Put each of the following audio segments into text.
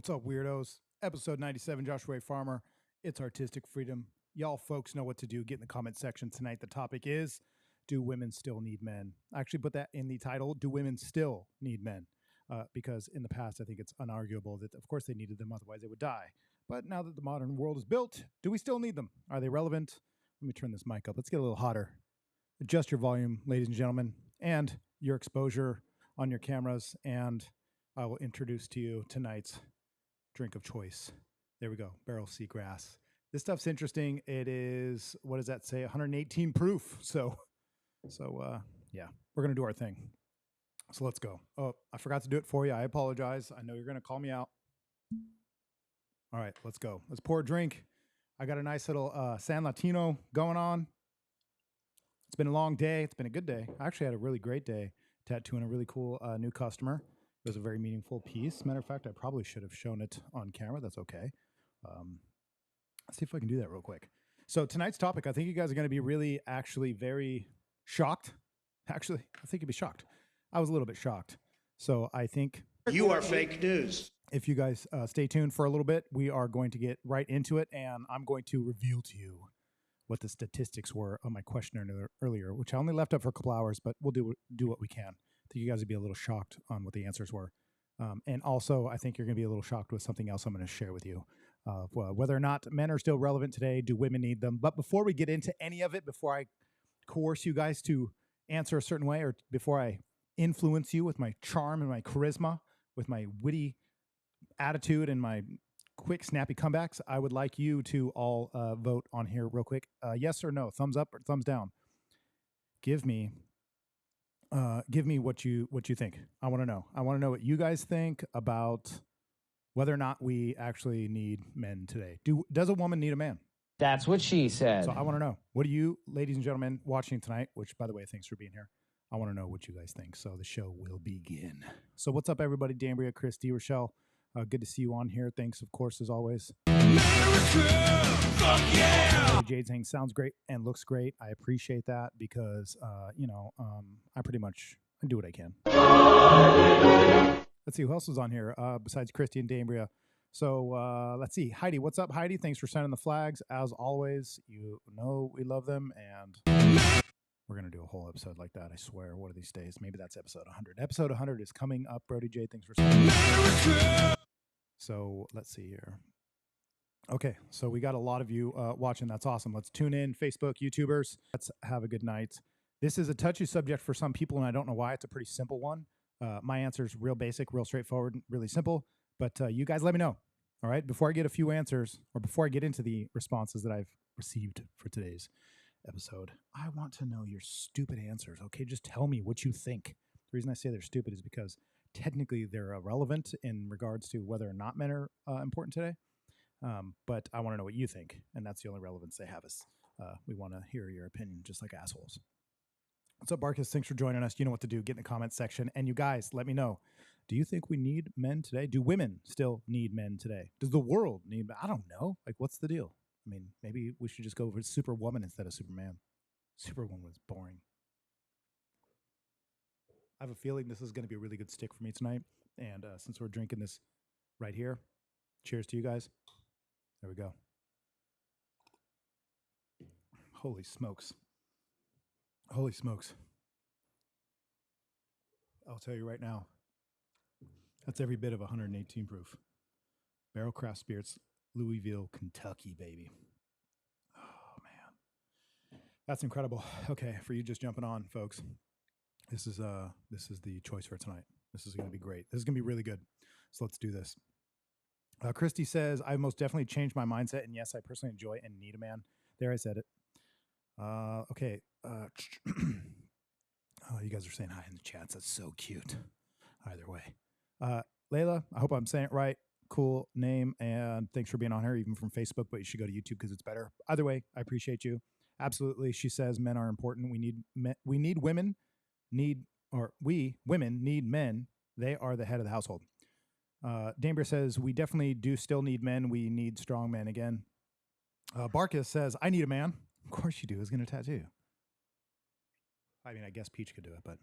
What's up, weirdos? Episode 97, Joshua Farmer. It's Artistic Freedom. Y'all folks know what to do. Get in the comment section tonight. The topic is, do women still need men? I actually put that in the title, do women still need men? Because in the past, I think it's unarguable that, of course, they needed them, otherwise they would die. But now that the modern world is built, do we still need them? Are they relevant? Let me turn this mic up. Let's get a little hotter. Adjust your volume, ladies and gentlemen, and your exposure on your cameras, and I will introduce to you tonight's drink of choice. There we go, Barrel Seagrass. This stuff's interesting. It is, what does that say, 118 proof. So yeah, we're going to do our thing. So let's go. Oh, I forgot to do it for you. I apologize. I know you're going to call me out. All right, let's go. Let's pour a drink. I got a nice little San Latino going on. It's been a long day. It's been a good day. I actually had a really great day tattooing a really cool new customer. It was a very meaningful piece. Matter of fact, I probably should have shown it on camera. That's okay. Let's see if I can do that real quick. So tonight's topic, I think you guys are going to be really actually very shocked. Actually, I think you'll be shocked. I was a little bit shocked. So I think you are fake news. If you guys stay tuned for a little bit, we are going to get right into it, and I'm going to reveal to you what the statistics were on my questionnaire earlier, which I only left up for a couple hours, but we'll do what we can. I think you guys would be a little shocked on what the answers were. And also, I think you're going to be a little shocked with something else I'm going to share with you. Whether or not men are still relevant today, do women need them? But before we get into any of it, before I coerce you guys to answer a certain way, or before I influence you with my charm and my charisma, with my witty attitude and my quick, snappy comebacks, I would like you to all vote on here real quick. Yes or no, thumbs up or thumbs down. Give me what you think. I want to know. I want to know what you guys think about whether or not we actually need men today. Does a woman need a man? That's what she said. So I want to know. What do you, ladies and gentlemen, watching tonight, which, by the way, thanks for being here. I want to know what you guys think. So the show will begin. So what's up, everybody? D'Ambria, Christy, Rochelle. Good to see you on here. Thanks, of course, as always. America, fuck yeah! Jade saying sounds great and looks great. I appreciate that because, I pretty much do what I can. Let's see who else is on here besides Christy and D'Ambria. So let's see. Heidi, what's up, Heidi? Thanks for sending the flags. As always, you know we love them, and we're going to do a whole episode like that, I swear. One of these days. Maybe that's episode 100. Episode 100 is coming up, Brody J. Thanks for sending it. So let's see here. Okay, so we got a lot of you watching. That's awesome. Let's tune in. Facebook, YouTubers. Let's have a good night. This is a touchy subject for some people, and I don't know why. It's a pretty simple one. My answer is real basic, real straightforward, really simple. But you guys let me know, all right? Before I get a few answers, or before I get into the responses that I've received for today's episode, I want to know your stupid answers, okay? Just tell me what you think. The reason I say they're stupid is because technically they're irrelevant in regards to whether or not men are important today. But I want to know what you think, and that's the only relevance they have is we want to hear your opinion, just like assholes. What's up, Barkus? Thanks for joining us. You know what to do. Get in the comments section. And you guys, let me know. Do you think we need men today? Do women still need men today? Does the world need men? I don't know. Like, what's the deal? I mean, maybe we should just go with Superwoman instead of Superman. Superwoman was boring. I have a feeling this is going to be a really good stick for me tonight. And since we're drinking this right here, cheers to you guys. There we go. Holy smokes. Holy smokes. I'll tell you right now, that's every bit of 118 proof. Barrel Craft Spirits, Louisville, Kentucky, baby. Oh, man. That's incredible. Okay, for you just jumping on, folks, this is the choice for tonight. This is going to be great. This is going to be really good. So let's do this. Christy says, I most definitely changed my mindset, and yes, I personally enjoy and need a man. There, I said it. Okay. Oh, you guys are saying hi in the chats. That's so cute. Either way. Layla, I hope I'm saying it right. Cool name, and thanks for being on here, even from Facebook, but you should go to YouTube because it's better. Either way, I appreciate you. Absolutely. She says men are important. We need women need men. They are the head of the household. D'Ambria says, we definitely do still need men. We need strong men again. Barkus says, I need a man. Of course you do. Who's going to tattoo? I mean, I guess Peach could do it, but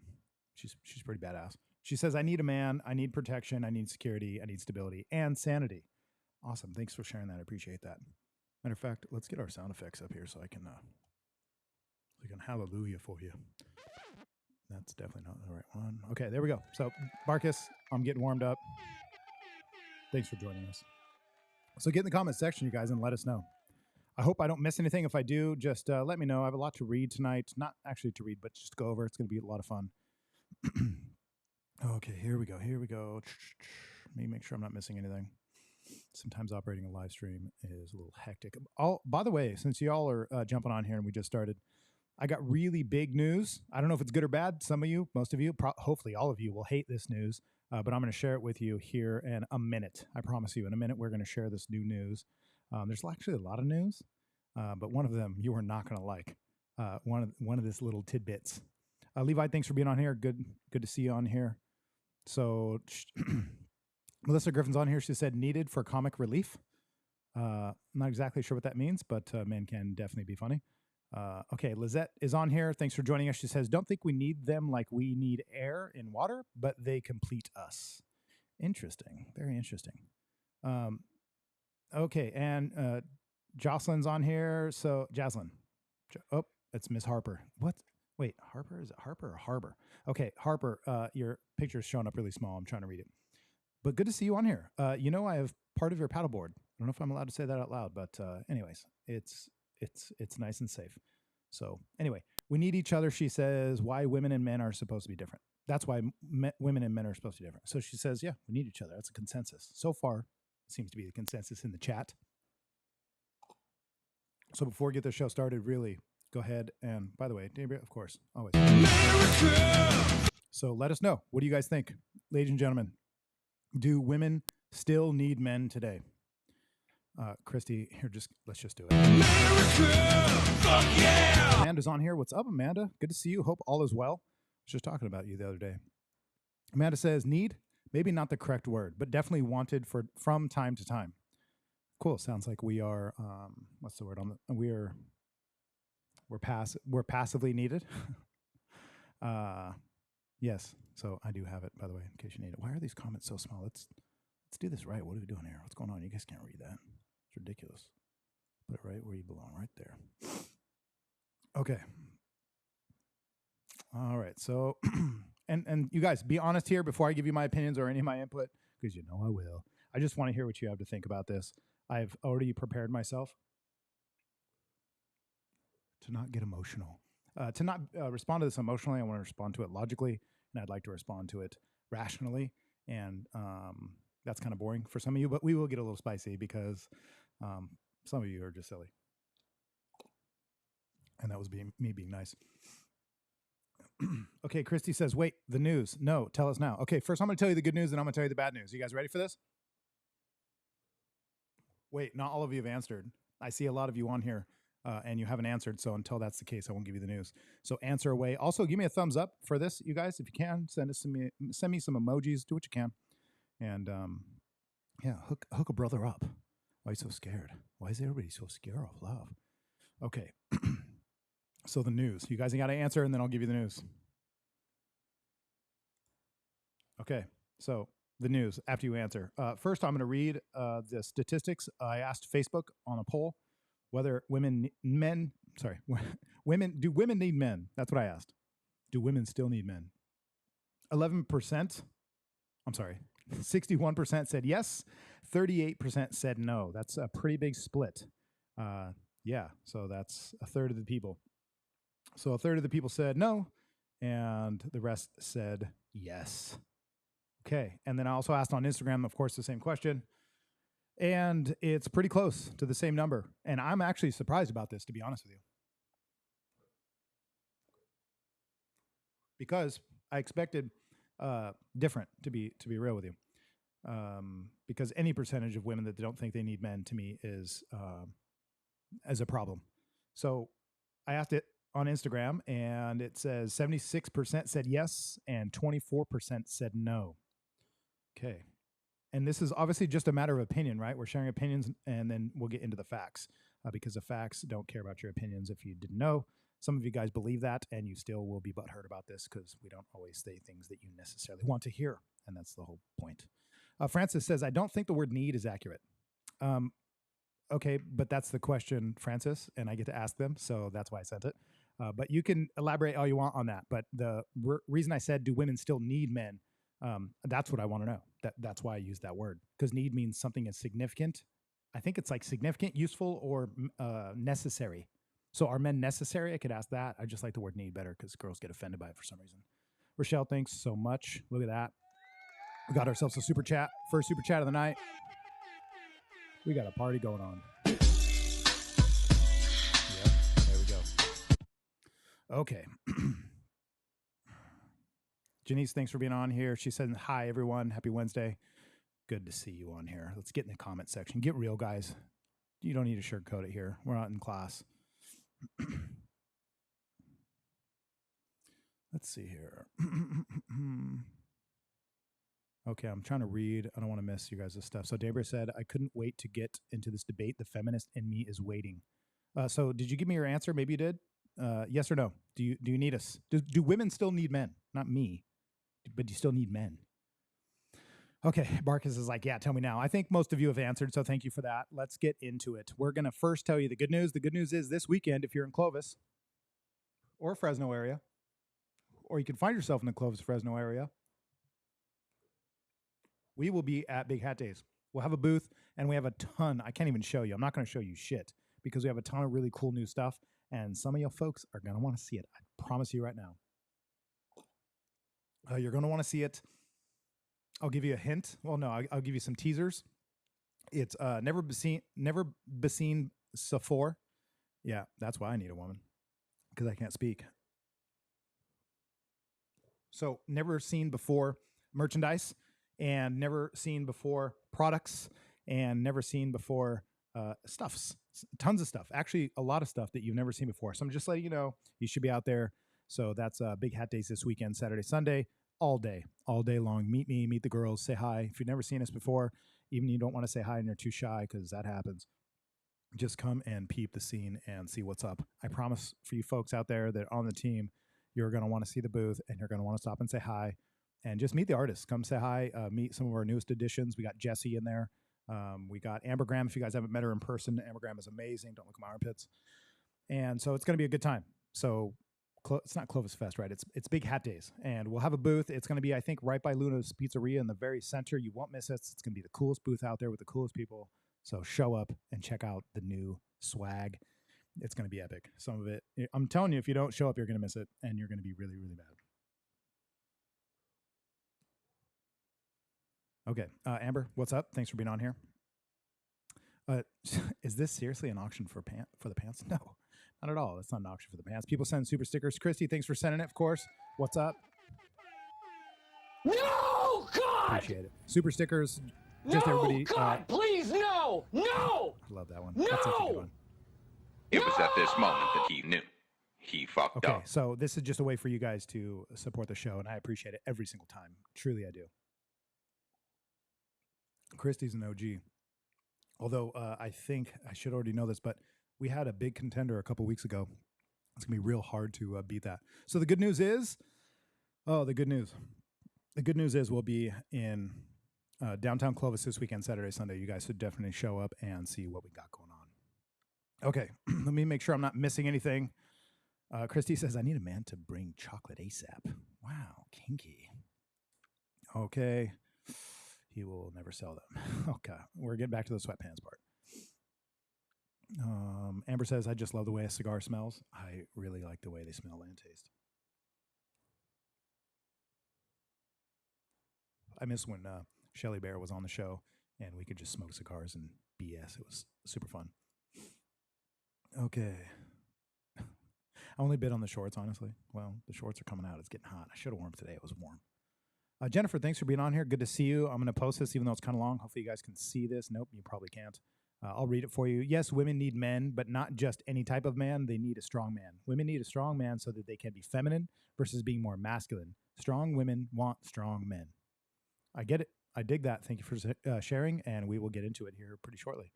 she's pretty badass. She says, I need a man. I need protection. I need security. I need stability and sanity. Awesome. Thanks for sharing that. I appreciate that. Matter of fact, let's get our sound effects up here so I can hallelujah for you. That's definitely not the right one. Okay, there we go. So, Barkus, I'm getting warmed up. Thanks for joining us. So get in the comment section, you guys, and let us know. I hope I don't miss anything. If I do, just let me know. I have a lot to read tonight. Not actually to read, but just to go over. It's going to be a lot of fun. Okay, here we go. Let me make sure I'm not missing anything. Sometimes operating a live stream is a little hectic. By the way, since y'all are jumping on here and we just started, I got really big news. I don't know if it's good or bad. Some of you, most of you, hopefully all of you will hate this news. But I'm going to share it with you here in a minute. I promise you, in a minute, we're going to share this new news. There's actually a lot of news, but one of them you are not going to like. One of this little tidbits. Levi, thanks for being on here. Good to see you on here. So Melissa Griffin's on here. She said needed for comic relief. Not exactly sure what that means, but men can definitely be funny. Okay, Lizette is on here. Thanks for joining us. She says, don't think we need them like we need air in water, but they complete us. Interesting. Very interesting. Okay, and Jocelyn's on here. So, Jocelyn. Oh, it's Miss Harper. What? Wait, Harper? Is it Harper or Harbor? Okay, Harper, your picture's showing up really small. I'm trying to read it. But good to see you on here. I have part of your paddleboard. I don't know if I'm allowed to say that out loud, but anyways, it's nice and safe. So anyway, We need each other, she says. Why women and men are supposed to be different. That's why women and men are supposed to be different. So she says, yeah, we need each other. That's a consensus. So far, seems to be the consensus in the chat. So before we get the show started, really, go ahead and, by the way, of course, always. So let us know. What do you guys think? Ladies and gentlemen, do women still need men today? Christy, here, let's just do it. Fuck yeah! Amanda's on here. What's up, Amanda? Good to see you. Hope all is well. I was just talking about you the other day. Amanda says, need, maybe not the correct word, but definitely wanted from time to time. Cool. Sounds like we are, what's the word on the, we're passively needed. Yes. So I do have it, by the way, in case you need it. Why are these comments so small? Let's do this right. What are we doing here? What's going on? You guys can't read that. It's ridiculous. Put it right where you belong, right there. Okay. All right. So, and you guys, be honest here before I give you my opinions or any of my input, because you know I will. I just want to hear what you have to think about this. I've already prepared myself to not get emotional, to not respond to this emotionally. I want to respond to it logically, and I'd like to respond to it rationally. And that's kind of boring for some of you, but we will get a little spicy because some of you are just silly. And that was me being nice. Okay, Christy says, wait, the news. No, tell us now. Okay, first I'm going to tell you the good news, and I'm going to tell you the bad news. You guys ready for this? Wait, not all of you have answered. I see a lot of you on here, and you haven't answered, so until that's the case, I won't give you the news. So answer away. Also, give me a thumbs up for this, you guys, if you can. Send me some emojis. Do what you can. And, yeah, hook a brother up. Why are you so scared? Why is everybody so scared of love? Okay. So the news. You guys got to answer, and then I'll give you the news. Okay. So the news after you answer. First, I'm going to read the statistics. I asked Facebook on a poll whether do women need men? That's what I asked. Do women still need men? 61% said yes. 38% said no. That's a pretty big split. Yeah, so that's a third of the people. So a third of the people said no, and the rest said yes. Okay, and then I also asked on Instagram, of course, the same question, and it's pretty close to the same number. And I'm actually surprised about this, to be honest with you, because I expected different, to be real with you, because any percentage of women that don't think they need men, to me, is as a problem. So I asked it on Instagram, and it says 76% said yes and 24% said no. Okay. And this is obviously just a matter of opinion, right? We're sharing opinions, and then we'll get into the facts, because the facts don't care about your opinions if you didn't know. Some of you guys believe that, and you still will be butthurt about this because we don't always say things that you necessarily want to hear, and that's the whole point. Francis says, I don't think the word need is accurate. Okay, but that's the question, Francis, and I get to ask them, so that's why I sent it. But you can elaborate all you want on that. But the reason I said, do women still need men? That's what I want to know. That's why I use that word, because need means something is significant. I think it's like significant, useful, or necessary. So are men necessary? I could ask that. I just like the word need better because girls get offended by it for some reason. Rochelle, thanks so much. Look at that. We got ourselves a super chat. First super chat of the night. We got a party going on. Yep, there we go. Okay. Janice, thanks for being on here. She said, hi, everyone. Happy Wednesday. Good to see you on here. Let's get in the comment section. Get real, guys. You don't need to sugarcoat it here. We're not in class. Let's see here. Okay, I'm trying to read. I don't want to miss you guys' stuff. So Debra said, I couldn't wait to get into this debate. The feminist in me is waiting. So did you give me your answer? Maybe you did. Yes or no? Do you need us? Do women still need men? Not me, but do you still need men? Okay, Marcus is like, yeah, tell me now. I think most of you have answered, so thank you for that. Let's get into it. We're going to first tell you the good news. The good news is this weekend, if you're in Clovis or Fresno area, or you can find yourself in the Clovis, Fresno area, we will be at Big Hat Days. We'll have a booth, and we have a ton. I can't even show you. I'm not going to show you shit because we have a ton of really cool new stuff, and some of you folks are going to want to see it. I promise you right now. You're going to want to see it. I'll give you a hint. Well, no, I'll give you some teasers. It's Never Basine Safour. Yeah, that's why I need a woman, because I can't speak. So never seen before merchandise, and never seen before products, and never seen before stuffs. Tons of stuff. Actually, a lot of stuff that you've never seen before. So I'm just letting you know, you should be out there. So that's Big Hat Days this weekend, Saturday, Sunday, all day long. Meet me, meet the girls, say hi. If you've never seen us before, even you don't want to say hi and you're too shy, because that happens, just come and peep the scene and see what's up. I promise for you folks out there that are on the team, you're going to want to see the booth, and you're going to want to stop and say hi and just meet the artists. Come say hi, meet some of our newest additions. We got Jessie in there. We got Amber Graham. If you guys haven't met her in person, Amber Graham is amazing. Don't look at my armpits. And so it's going to be a good time. So it's not Clovis Fest, right? It's Big Hat Days, and we'll have a booth. It's going to be, I think, right by Luna's Pizzeria in the very center. You won't miss it. It's going to be the coolest booth out there with the coolest people. So show up and check out the new swag. It's going to be epic. Some of it, I'm telling you, if you don't show up, you're going to miss it, and you're going to be really, really bad. Okay, Amber, what's up? Thanks for being on here. Is this seriously an auction for the pants? No, not at all. It's not an auction for the pants. People send super stickers. Christy, thanks for sending it, of course. What's up? No, God! Appreciate it. Super stickers. Just no, everybody. God, please, no! No! I love that one. No! That's such a good one. It was at this moment that he knew. He fucked Okay, up. so this is just a way for you guys to support the show, and I appreciate it every single time. Truly, I do. Christy's an OG. Although I think I should already know this, but we had a big contender a couple weeks ago. It's going to be real hard to beat that. So the good news is, the good news is we'll be in downtown Clovis this weekend, Saturday, Sunday. You guys should definitely show up and see what we got going on. Okay, let me make sure I'm not missing anything. Christy says, I need a man to bring chocolate ASAP. Wow, kinky. Okay. He will never sell them. Okay, we're getting back to the sweatpants part. Amber says, I just love the way a cigar smells. I really like the way they smell and taste. I miss when Shelly Bear was on the show and we could just smoke cigars and BS. It was super fun. Okay. I only bid on the shorts, honestly. Well, the shorts are coming out. It's getting hot. I should have worn them today. It was warm. Jennifer, thanks for being on here. Good to see you. I'm going to post this, even though it's kind of long. Hopefully you guys can see this. Nope, you probably can't. I'll read it for you. Yes, women need men, but not just any type of man. They need a strong man. Women need a strong man so that they can be feminine versus being more masculine. Strong women want strong men. I get it. I dig that. Thank you for sharing, and we will get into it here pretty shortly.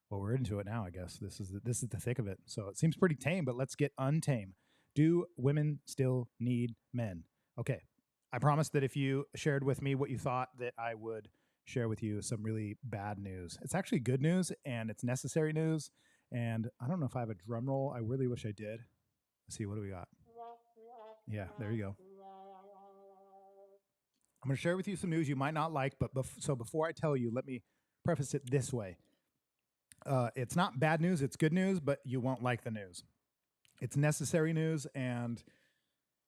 Well, we're into it now, I guess. This is the thick of it. So it seems pretty tame, but let's get untame. Do women still need men? Okay. I promised that if you shared with me what you thought, that I would share with you some really bad news. It's actually good news, and it's necessary news. And I don't know if I have a drum roll. I really wish I did. Let's see, what do we got? Yeah, there you go. I'm going to share with you some news you might not like, but so before I tell you, let me preface it this way. It's not bad news, it's good news, but you won't like the news. It's necessary news, and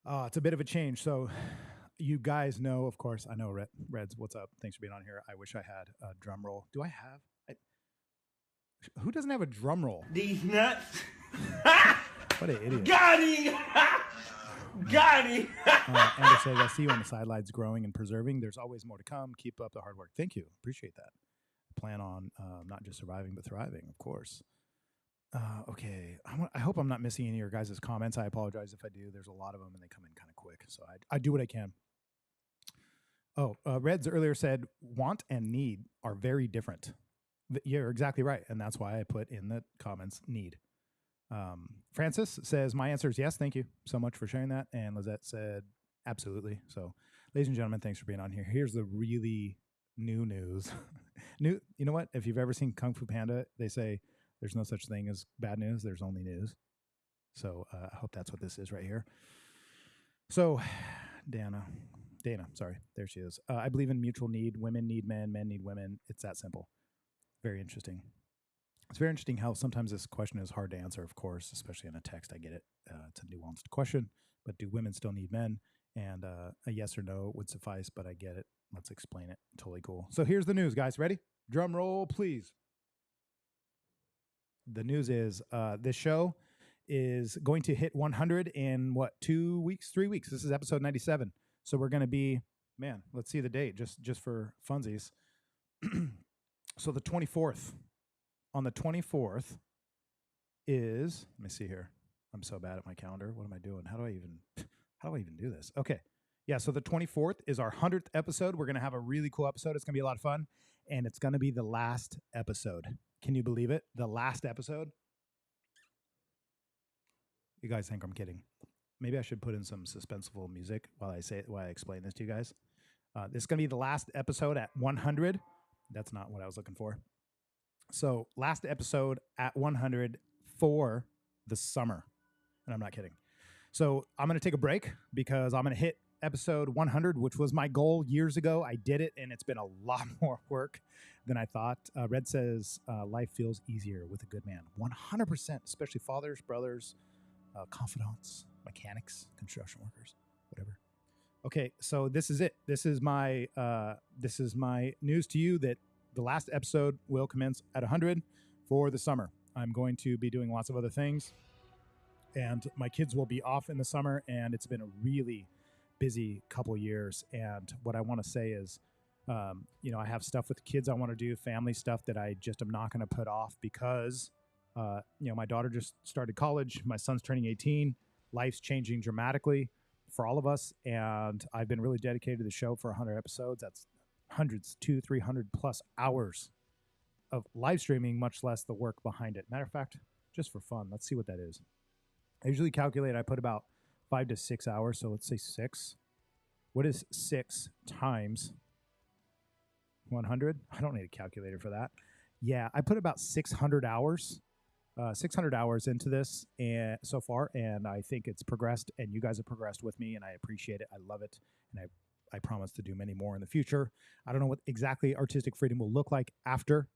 it's a bit of a change. So you guys know, of course, I know, Reds, what's up? Thanks for being on here. I wish I had a drum roll. Do I have? Who doesn't have a drum roll? These nuts. What an idiot. Got him. Got him. Amber says, I see you on the sidelines growing and preserving. There's always more to come. Keep up the hard work. Thank you. Appreciate that. Plan on not just surviving, but thriving, of course. Okay. I hope I'm not missing any of your guys' comments. I apologize if I do. There's a lot of them, and they come in kind of quick. So I do what I can. Reds earlier said want and need are very different. You're exactly right. And that's why I put in the comments need. Francis says, my answer is yes. Thank you so much for sharing that. And Lizette said, absolutely. So ladies and gentlemen, thanks for being on here. Here's the really new news. You know what? If you've ever seen Kung Fu Panda, they say there's no such thing as bad news. There's only news. So I hope that's what this is right here. So Dana, sorry, there she is. I believe in mutual need. Women need men, men need women. It's that simple. Very interesting. It's very interesting how sometimes this question is hard to answer, of course, especially in a text. I get it. It's a nuanced question, but do women still need men? And a yes or no would suffice, but I get it. Let's explain it. Totally cool. So here's the news, guys. Ready? Drum roll, please. The news is this show is going to hit 100 in what, 2 weeks, 3 weeks. This is episode 97. So we're going to be, man, let's see the date just for funsies. So the 24th. On the 24th is, let me see here. I'm so bad at my calendar. What am I doing? How do I even do this? Okay. Yeah, so the 24th is our 100th episode. We're going to have a really cool episode. It's going to be a lot of fun, and it's going to be the last episode. Can you believe it? The last episode? You guys think I'm kidding. Maybe I should put in some suspenseful music while I explain this to you guys. This is going to be the last episode at 100. That's not what I was looking for. So last episode at 100 for the summer. And I'm not kidding. So I'm going to take a break because I'm going to hit episode 100, which was my goal years ago. I did it, and it's been a lot more work than I thought. Red says life feels easier with a good man. 100%, especially fathers, brothers, confidants, mechanics, construction workers, whatever. Okay, so this is it. This is my news to you that the last episode will commence at 100 for the summer. I'm going to be doing lots of other things, and my kids will be off in the summer, and it's been a really busy couple years. And what I want to say is, I have stuff with the kids I want to do, family stuff that I just am not going to put off because, my daughter just started college. My son's turning 18. Life's changing dramatically for all of us. And I've been really dedicated to the show for 100 episodes. That's hundreds, 200-300 plus hours of live streaming, much less the work behind it. Matter of fact, just for fun, let's see what that is. I usually calculate I put about 5 to 6 hours. So let's say 6. What is 6 times 100? I don't need a calculator for that. Yeah, I put about 600 hours. 600 hours into this and so far, and I think it's progressed, and you guys have progressed with me, and I appreciate it. I love it, and I promise to do many more in the future. I don't know what exactly Artistic Freedom will look like after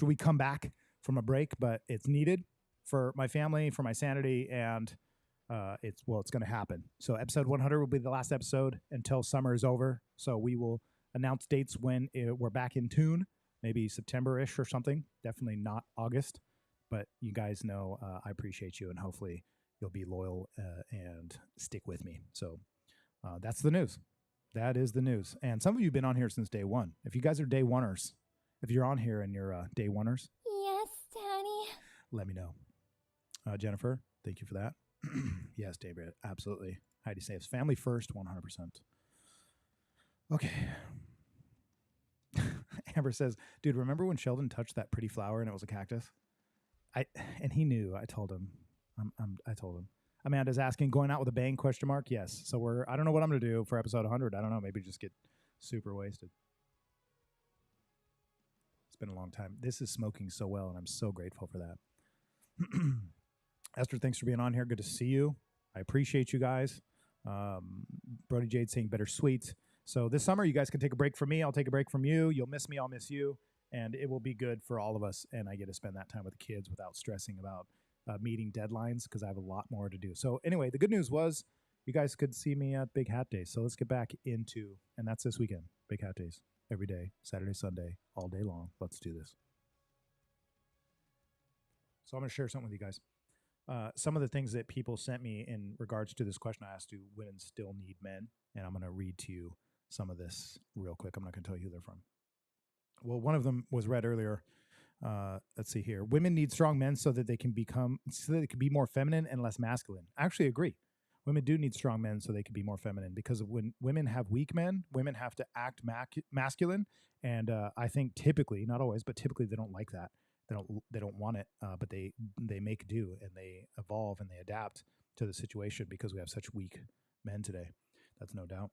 we come back from a break, but it's needed for my family, for my sanity, and it's going to happen. So episode 100 will be the last episode until summer is over. So we will announce dates when we're back in tune, maybe September-ish or something. Definitely not August. But you guys know I appreciate you, and hopefully you'll be loyal and stick with me. So that's the news. That is the news. And some of you have been on here since day one. If you guys are day oneers, if you're on here and you're day oneers, yes, Daddy. let me know. Jennifer, thank you for that. Yes, David, absolutely. Heidi says family first, 100%. Okay. Amber says, dude, remember when Sheldon touched that pretty flower and it was a cactus? And he knew. I told him. I told him. Amanda's asking, going out with a bang? ? Yes. So I don't know what I'm gonna do for episode 100. I don't know. Maybe just get super wasted. It's been a long time. This is smoking so well, and I'm so grateful for that. Esther, thanks for being on here. Good to see you. I appreciate you guys. Brody Jade saying better sweet. So this summer, you guys can take a break from me. I'll take a break from you. You'll miss me. I'll miss you. And it will be good for all of us, and I get to spend that time with the kids without stressing about meeting deadlines because I have a lot more to do. So anyway, the good news was you guys could see me at Big Hat Days. So let's get back into, and that's this weekend, Big Hat Days, every day, Saturday, Sunday, all day long. Let's do this. So I'm going to share something with you guys. Some of the things that people sent me in regards to this question I asked, do women still need men? And I'm going to read to you some of this real quick. I'm not going to tell you who they're from. Well, one of them was read earlier. Let's see here. Women need strong men so that they can be more feminine and less masculine. I actually agree. Women do need strong men so they can be more feminine, because when women have weak men, women have to act masculine. And I think typically, not always, but typically they don't like that. They don't want it, but they make do, and they evolve and they adapt to the situation because we have such weak men today. That's no doubt.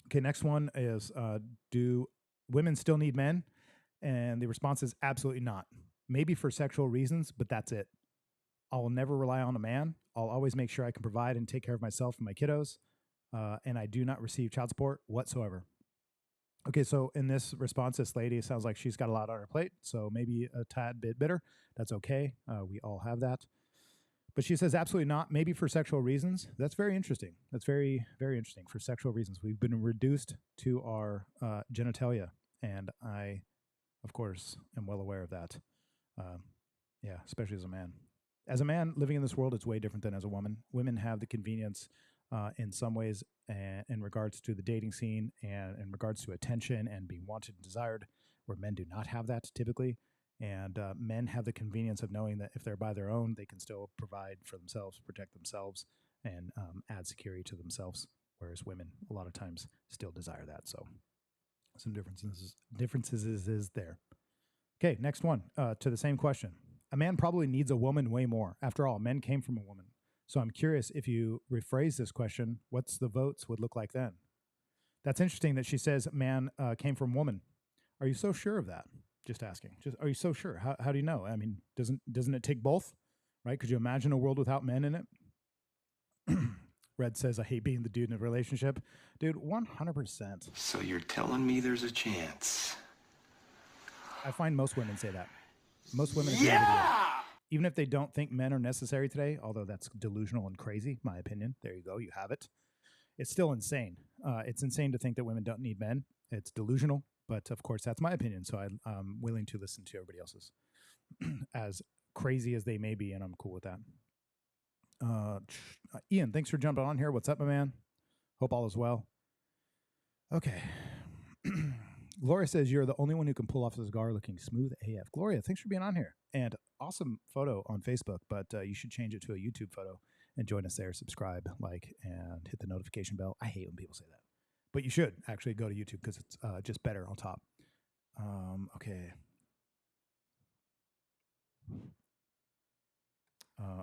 Okay, next one is, do women still need men? And the response is absolutely not. Maybe for sexual reasons, but that's it. I will never rely on a man. I'll always make sure I can provide and take care of myself and my kiddos. And I do not receive child support whatsoever. Okay, so in this response, this lady sounds like she's got a lot on her plate, so maybe a tad bit bitter. That's okay. We all have that. But she says absolutely not. Maybe for sexual reasons. That's very interesting. That's very, very interesting. For sexual reasons, we've been reduced to our genitalia, and I, of course, am well aware of that. Yeah, especially as a man. As a man living in this world, it's way different than as a woman. Women have the convenience in some ways in regards to the dating scene and in regards to attention and being wanted and desired, where men do not have that typically. And men have the convenience of knowing that if they're by their own, they can still provide for themselves, protect themselves, and add security to themselves, whereas women a lot of times still desire that. So some differences is there. Okay, next one to the same question. A man probably needs a woman way more. After all, men came from a woman. So I'm curious, if you rephrase this question, what's the votes would look like then? That's interesting that she says man came from woman. Are you so sure of that? Just asking. Just are you so sure? How do you know? I mean, doesn't it take both? Right? Could you imagine a world without men in it? Red says, I hate being the dude in a relationship. Dude, 100%. So you're telling me there's a chance? I find most women say that. Most women agree with you. Even if they don't think men are necessary today, although that's delusional and crazy, my opinion. There you go. You have it. It's still insane. It's insane to think that women don't need men. It's delusional. But of course, that's my opinion. So I'm willing to listen to everybody else's, as crazy as they may be, and I'm cool with that. Ian, thanks for jumping on here. What's up, my man? Hope all is well. Okay. Gloria says you're the only one who can pull off a cigar looking smooth AF. Gloria, thanks for being on here. And awesome photo on Facebook, but you should change it to a YouTube photo and join us there. Subscribe, like, and hit the notification bell. I hate when people say that. But you should actually go to YouTube because it's just better on top. Okay.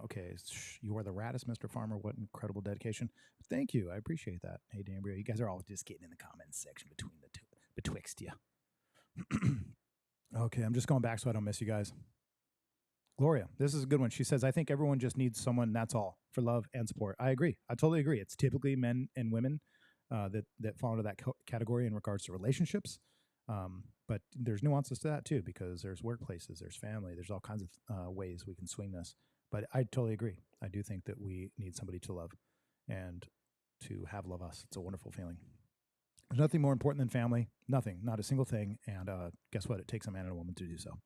Okay. You are the raddest, Mr. Farmer. What incredible dedication. Thank you. I appreciate that. Hey, Danbury, you guys are all just getting in the comments section between the two, betwixt you. Okay, I'm just going back so I don't miss you guys. Gloria, this is a good one. She says, I think everyone just needs someone, that's all, for love and support. I agree. I totally agree. It's typically men and women that fall into that category in regards to relationships. But there's nuances to that too, because there's workplaces, there's family, there's all kinds of ways we can swing this. But I totally agree. I do think that we need somebody to love and to have love us. It's a wonderful feeling. There's nothing more important than family. Nothing, not a single thing. And guess what? It takes a man and a woman to do so.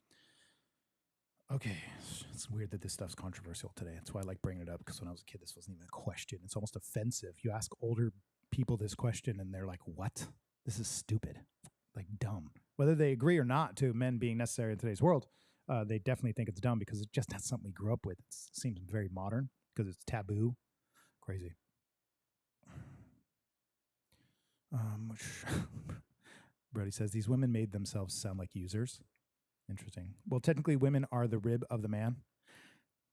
Okay, it's weird that this stuff's controversial today. That's why I like bringing it up, because when I was a kid, this wasn't even a question. It's almost offensive. You ask older people this question and they're like, what? This is stupid, like dumb. Whether they agree or not to men being necessary in today's world, they definitely think it's dumb because it's just not something we grew up with. It seems very modern because it's taboo. Crazy. Brody says, these women made themselves sound like users. Interesting. Well, technically, women are the rib of the man.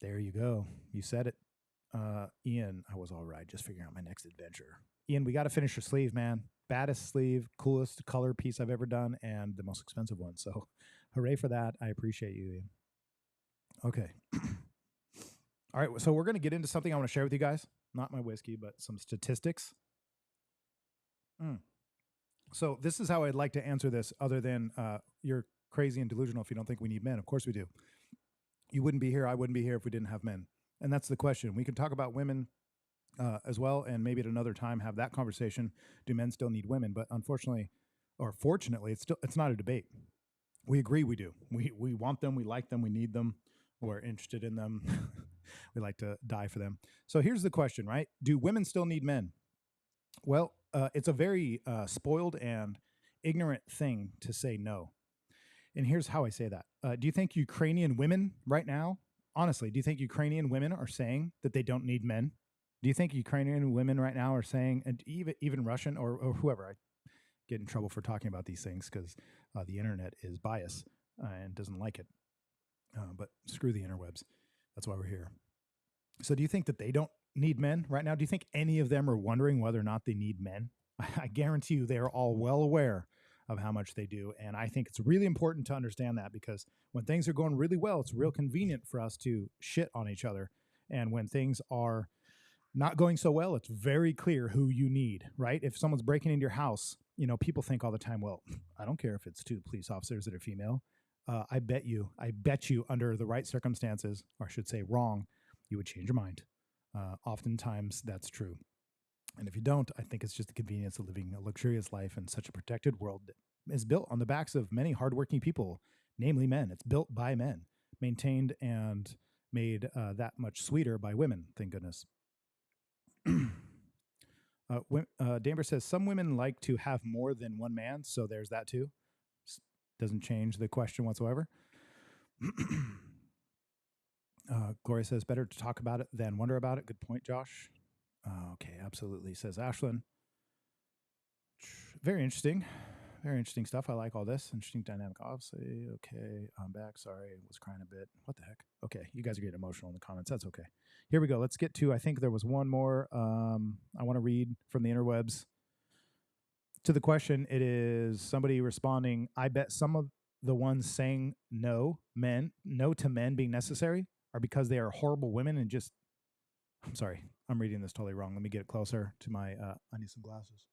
There you go. You said it. Ian, I was all right. Just figuring out my next adventure. Ian, we got to finish your sleeve, man. Baddest sleeve, coolest color piece I've ever done, and the most expensive one. So hooray for that. I appreciate you, Ian. Okay. All right. So we're going to get into something I want to share with you guys. Not my whiskey, but some statistics. So this is how I'd like to answer this, other than you're crazy and delusional if you don't think we need men. Of course we do. You wouldn't be here. I wouldn't be here if we didn't have men. And that's the question. We can talk about women as well, and maybe at another time have that conversation. Do men still need women? But unfortunately, or fortunately, it's not a debate. We agree we do. We want them. We like them. We need them. We're interested in them. We like to die for them. So here's the question, right? Do women still need men? Well, it's a very spoiled and ignorant thing to say no. And here's how I say that. Do you think Ukrainian women right now, honestly, do you think Ukrainian women are saying that they don't need men? Do you think Ukrainian women right now are saying, and even Russian or whoever, I get in trouble for talking about these things because the internet is biased and doesn't like it. But screw the interwebs. That's why we're here. So do you think that they don't need men right now? Do you think any of them are wondering whether or not they need men? I guarantee you they're all well aware of how much they do. And I think it's really important to understand that, because when things are going really well, it's real convenient for us to shit on each other. And when things are not going so well, it's very clear who you need, right? If someone's breaking into your house, you know, people think all the time, well, I don't care if it's 2 police officers that are female. I bet you under the right circumstances, or I should say wrong, you would change your mind. Oftentimes, that's true. And if you don't, I think it's just the convenience of living a luxurious life in such a protected world that is built on the backs of many hardworking people, namely men. It's built by men, maintained and made that much sweeter by women, thank goodness. Damber says, some women like to have more than one man, so there's that too. Doesn't change the question whatsoever. Gloria says, better to talk about it than wonder about it. Good point, Josh. Okay, absolutely, says Ashlyn. Very interesting. Very interesting stuff. I like all this. Interesting dynamic. Obviously, okay, I'm back. Sorry, I was crying a bit. What the heck? Okay, you guys are getting emotional in the comments. That's okay. Here we go. Let's get to, I think there was one more I want to read from the interwebs. To the question, it is somebody responding, I bet some of the ones saying no to men being necessary are because they are horrible women and just, I'm sorry, I'm reading this totally wrong. Let me get it closer to my, I need some glasses.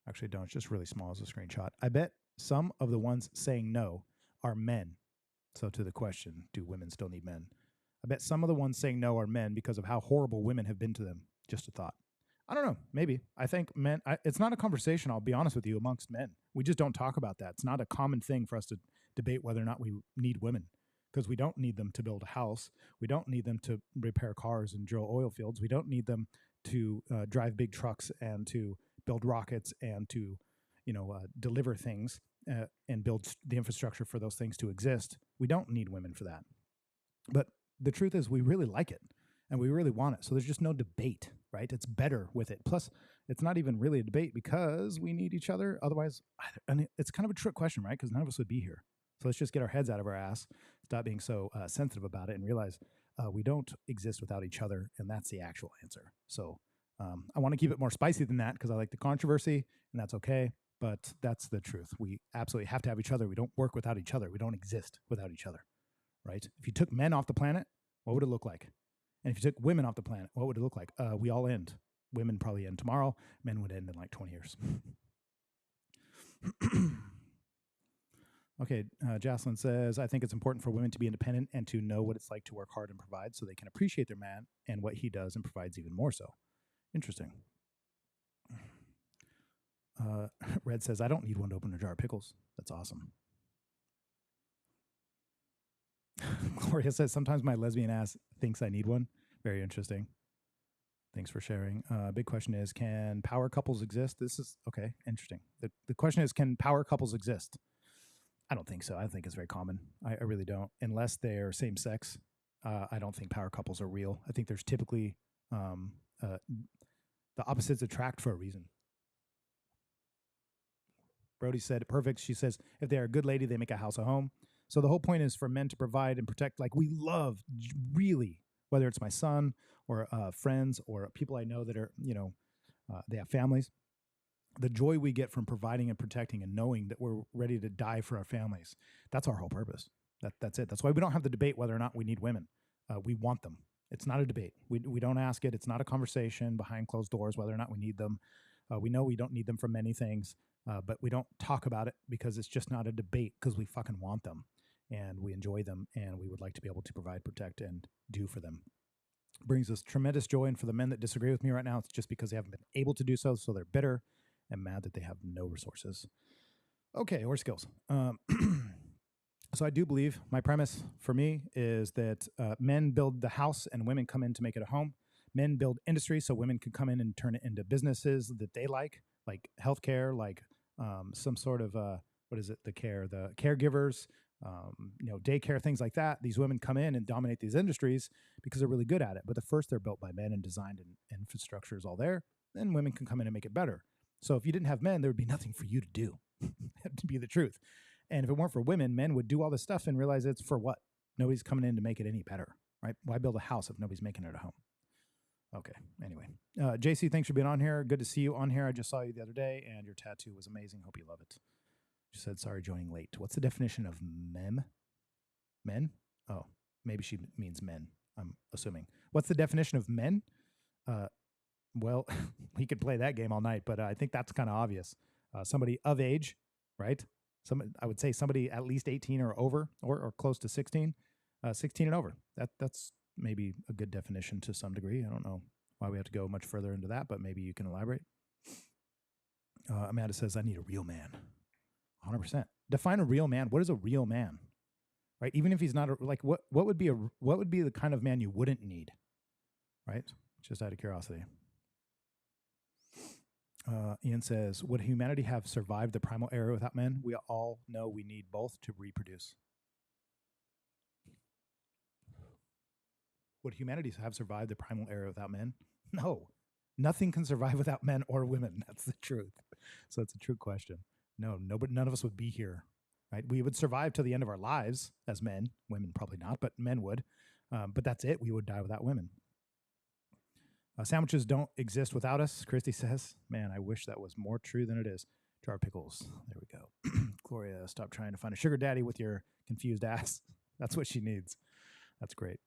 Actually, don't. It's just really small as a screenshot. I bet some of the ones saying no are men. So to the question, do women still need men? I bet some of the ones saying no are men because of how horrible women have been to them. Just a thought. I don't know. Maybe. I think men, it's not a conversation, I'll be honest with you, amongst men. We just don't talk about that. It's not a common thing for us to debate whether or not we need women, because we don't need them to build a house. We don't need them to repair cars and drill oil fields. We don't need them to drive big trucks and to build rockets and to, deliver things and build the infrastructure for those things to exist. We don't need women for that. But the truth is we really like it and we really want it. So there's just no debate, right? It's better with it. Plus, it's not even really a debate because we need each other. Otherwise, it's kind of a trick question, right? Because none of us would be here. So let's just get our heads out of our ass, stop being so sensitive about it, and realize we don't exist without each other, and that's the actual answer. So I want to keep it more spicy than that because I like the controversy, and that's okay, but that's the truth. We absolutely have to have each other. We don't work without each other. We don't exist without each other, right? If you took men off the planet, what would it look like? And if you took women off the planet, what would it look like? We all end. Women probably end tomorrow. Men would end in like 20 years. Okay, Jocelyn says, I think it's important for women to be independent and to know what it's like to work hard and provide so they can appreciate their man and what he does and provides even more so. Interesting. Red says, I don't need one to open a jar of pickles. That's awesome. Gloria says, sometimes my lesbian ass thinks I need one. Very interesting. Thanks for sharing. Big question is, can power couples exist? This is, okay, interesting. The question is, can power couples exist? I don't think so. I think it's very common. I really don't. Unless they're same sex, I don't think power couples are real. I think there's typically the opposites attract for a reason. Brody said, perfect. She says, if they're a good lady, they make a house a home. So the whole point is for men to provide and protect. Like we love, really, whether it's my son or friends or people I know that are, they have families. The joy we get from providing and protecting and knowing that we're ready to die for our families, that's our whole purpose. That's it. That's why we don't have the debate whether or not we need women. We want them. It's not a debate. We don't ask it. It's not a conversation behind closed doors whether or not we need them. We know we don't need them for many things, but we don't talk about it because it's just not a debate because we fucking want them and we enjoy them and we would like to be able to provide, protect, and do for them. Brings us tremendous joy. And for the men that disagree with me right now, it's just because they haven't been able to do so, so they're bitter and mad that they have no resources. Okay, or skills. So I do believe my premise for me is that men build the house and women come in to make it a home. Men build industry so women can come in and turn it into businesses that they like healthcare, like some sort of, the caregivers, daycare, things like that. These women come in and dominate these industries because they're really good at it. But the first they're built by men and designed and infrastructure is all there. Then women can come in and make it better. So if you didn't have men, there would be nothing for you to do, to be the truth. And if it weren't for women, men would do all this stuff and realize it's for what? Nobody's coming in to make it any better, right? Why build a house if nobody's making it a home? Okay, anyway. JC, thanks for being on here. Good to see you on here. I just saw you the other day, and your tattoo was amazing. Hope you love it. She said, sorry, joining late. What's the definition of mem? Men? Oh, maybe she means men, I'm assuming. What's the definition of men? Well, we could play that game all night, but I think that's kind of obvious. Somebody of age, right? I would say somebody at least 18 or over, or close to 16. 16 and over. That's maybe a good definition to some degree. I don't know why we have to go much further into that, but maybe you can elaborate. Amanda says, I need a real man. 100%. Define a real man. What is a real man? Right? Even if he's not what would be the kind of man you wouldn't need? Right? Just out of curiosity. Ian says, would humanity have survived the primal era without men? We all know we need both to reproduce. Would humanity have survived the primal era without men? No. Nothing can survive without men or women. That's the truth. So it's a true question. No, but none of us would be here, right? We would survive to the end of our lives as men. Women probably not, but men would. But that's it. We would die without women. Sandwiches don't exist without us, Christy says. Man, I wish that was more true than it is. Jar pickles. There we go. Gloria, stop trying to find a sugar daddy with your confused ass. That's what she needs. That's great.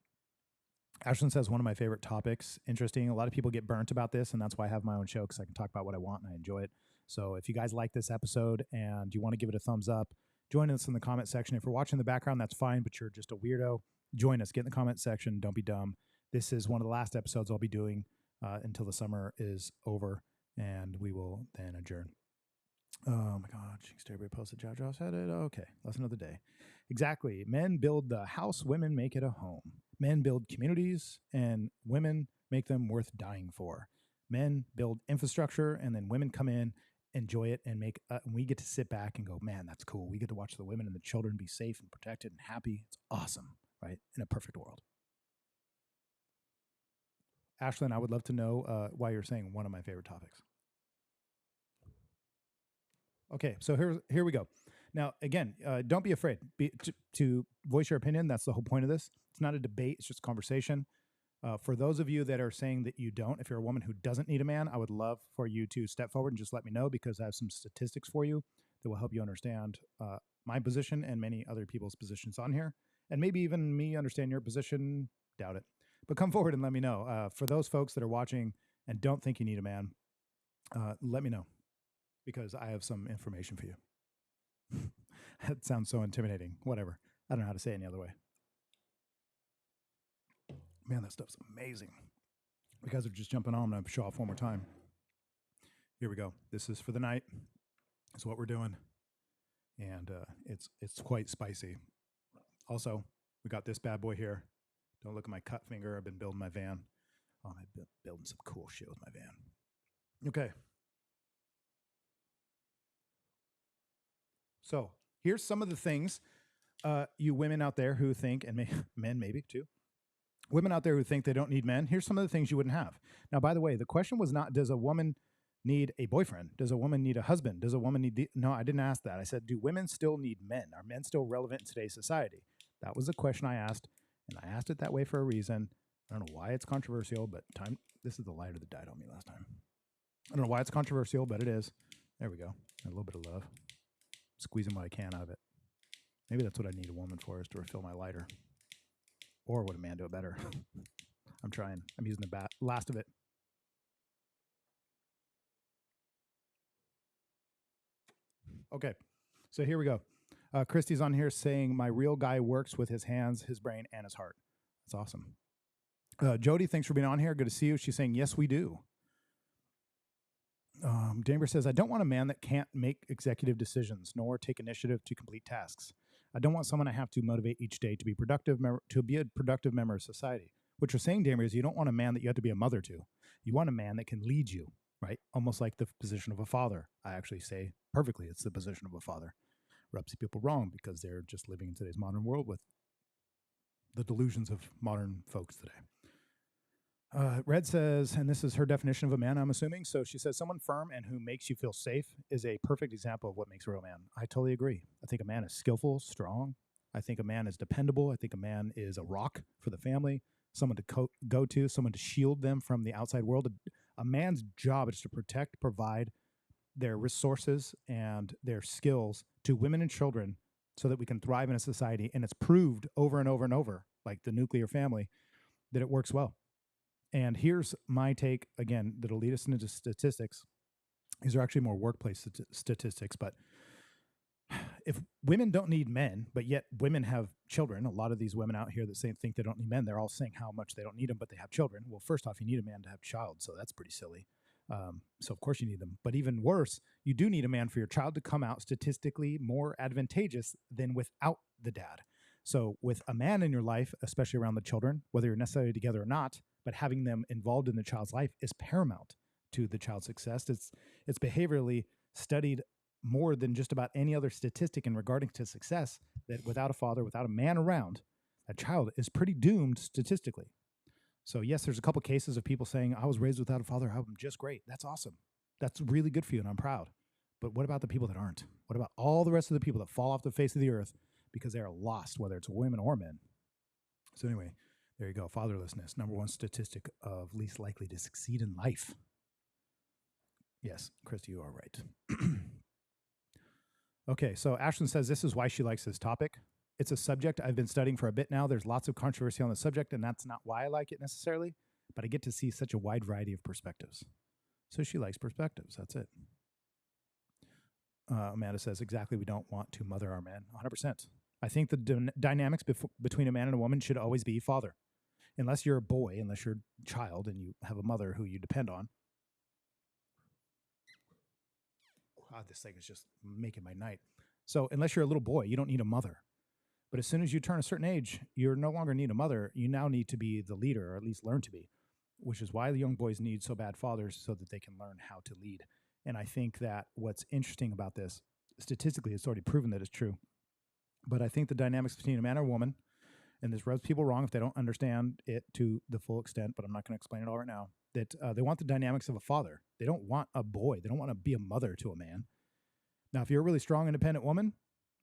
Ashlyn says, one of my favorite topics. Interesting. A lot of people get burnt about this, and that's why I have my own show, because I can talk about what I want and I enjoy it. So if you guys like this episode and you want to give it a thumbs up, join us in the comment section. If you're watching in the background, that's fine, but you're just a weirdo. Join us. Get in the comment section. Don't be dumb. This is one of the last episodes I'll be doing until the summer is over, and we will then adjourn. Oh my God, Sterberry posted Josh said it. Okay, lesson of the day. Exactly. Men build the house, women make it a home. Men build communities, and women make them worth dying for. Men build infrastructure, and then women come in, enjoy it, and we get to sit back and go, man, that's cool. We get to watch the women and the children be safe and protected and happy. It's awesome, right? In a perfect world. Ashlyn, I would love to know why you're saying one of my favorite topics. Okay, so here we go. Now, again, don't be afraid to voice your opinion. That's the whole point of this. It's not a debate. It's just conversation. For those of you that are saying that you don't, if you're a woman who doesn't need a man, I would love for you to step forward and just let me know, because I have some statistics for you that will help you understand my position and many other people's positions on here. And maybe even me understand your position. Doubt it. But come forward and let me know. For those folks that are watching and don't think you need a man, let me know, because I have some information for you. That sounds so intimidating. Whatever. I don't know how to say it any other way. Man, that stuff's amazing. You guys are just jumping on. I'm going to show off one more time. Here we go. This is for the night. That's what we're doing. And it's quite spicy. Also, we got this bad boy here. Don't look at my cut finger. I've been building my van. Oh, I've been building some cool shit with my van. Okay. So here's some of the things you women out there who think, and men maybe too, women out there who think they don't need men. Here's some of the things you wouldn't have. Now, by the way, the question was not, does a woman need a boyfriend? Does a woman need a husband? Does a woman need... No, I didn't ask that. I said, do women still need men? Are men still relevant in today's society? That was the question I asked, and I asked it that way for a reason. I don't know why it's controversial, but this is the lighter that died on me last time. I don't know why it's controversial, but it is. There we go. A little bit of love. Squeezing what I can out of it. Maybe that's what I need a woman for, is to refill my lighter. Or would a man do it better? I'm trying. I'm using the last of it. Okay, so here we go. Christy's on here saying, my real guy works with his hands, his brain, and his heart. That's awesome. Jody, thanks for being on here. Good to see you. She's saying, yes, we do. Denver says, I don't want a man that can't make executive decisions nor take initiative to complete tasks. I don't want someone I have to motivate each day to be productive, to be a productive member of society. What you're saying, Denver, is you don't want a man that you have to be a mother to. You want a man that can lead you, right? Almost like the position of a father. I actually say perfectly, it's the position of a father. Rubs people wrong because they're just living in today's modern world with the delusions of modern folks today. Red says, and this is her definition of a man, I'm assuming. So she says, someone firm and who makes you feel safe is a perfect example of what makes a real man. I totally agree. I think a man is skillful, strong. I think a man is dependable. I think a man is a rock for the family, someone to go to, someone to shield them from the outside world. A man's job is to protect, provide their resources and their skills to women and children so that we can thrive in a society. And it's proved over and over and over, like the nuclear family, that it works well. And here's my take, again, that'll lead us into statistics. These are actually more workplace statistics, but if women don't need men, but yet women have children, a lot of these women out here that think they don't need men, they're all saying how much they don't need them, but they have children. Well, first off, you need a man to have a child, so that's pretty silly. So of course you need them. But even worse, you do need a man for your child to come out statistically more advantageous than without the dad. So with a man in your life, especially around the children, whether you're necessarily together or not, but having them involved in the child's life is paramount to the child's success. It's behaviorally studied more than just about any other statistic in regarding to success, that without a father, without a man around, a child is pretty doomed statistically. So yes, there's a couple cases of people saying, I was raised without a father, I'm just great. That's awesome. That's really good for you, and I'm proud. But what about the people that aren't? What about all the rest of the people that fall off the face of the earth because they are lost, whether it's women or men? So anyway, there you go. Fatherlessness, number one statistic of least likely to succeed in life. Yes, Christy, you are right. Okay, so Ashlyn says this is why she likes this topic. It's a subject I've been studying for a bit now. There's lots of controversy on the subject, and that's not why I like it necessarily, but I get to see such a wide variety of perspectives. So she likes perspectives. That's it. Amanda says, exactly, we don't want to mother our men. 100%. I think the dynamics between a man and a woman should always be father. Unless you're a boy, unless you're a child and you have a mother who you depend on. God, this thing is just making my night. So unless you're a little boy, you don't need a mother. But as soon as you turn a certain age, you no longer need a mother. You now need to be the leader, or at least learn to be, which is why the young boys need so bad fathers, so that they can learn how to lead. And I think that what's interesting about this, statistically, it's already proven that it's true. But I think the dynamics between a man or a woman, and this rubs people wrong if they don't understand it to the full extent, but I'm not going to explain it all right now, that they want the dynamics of a father. They don't want a boy. They don't want to be a mother to a man. Now, if you're a really strong, independent woman,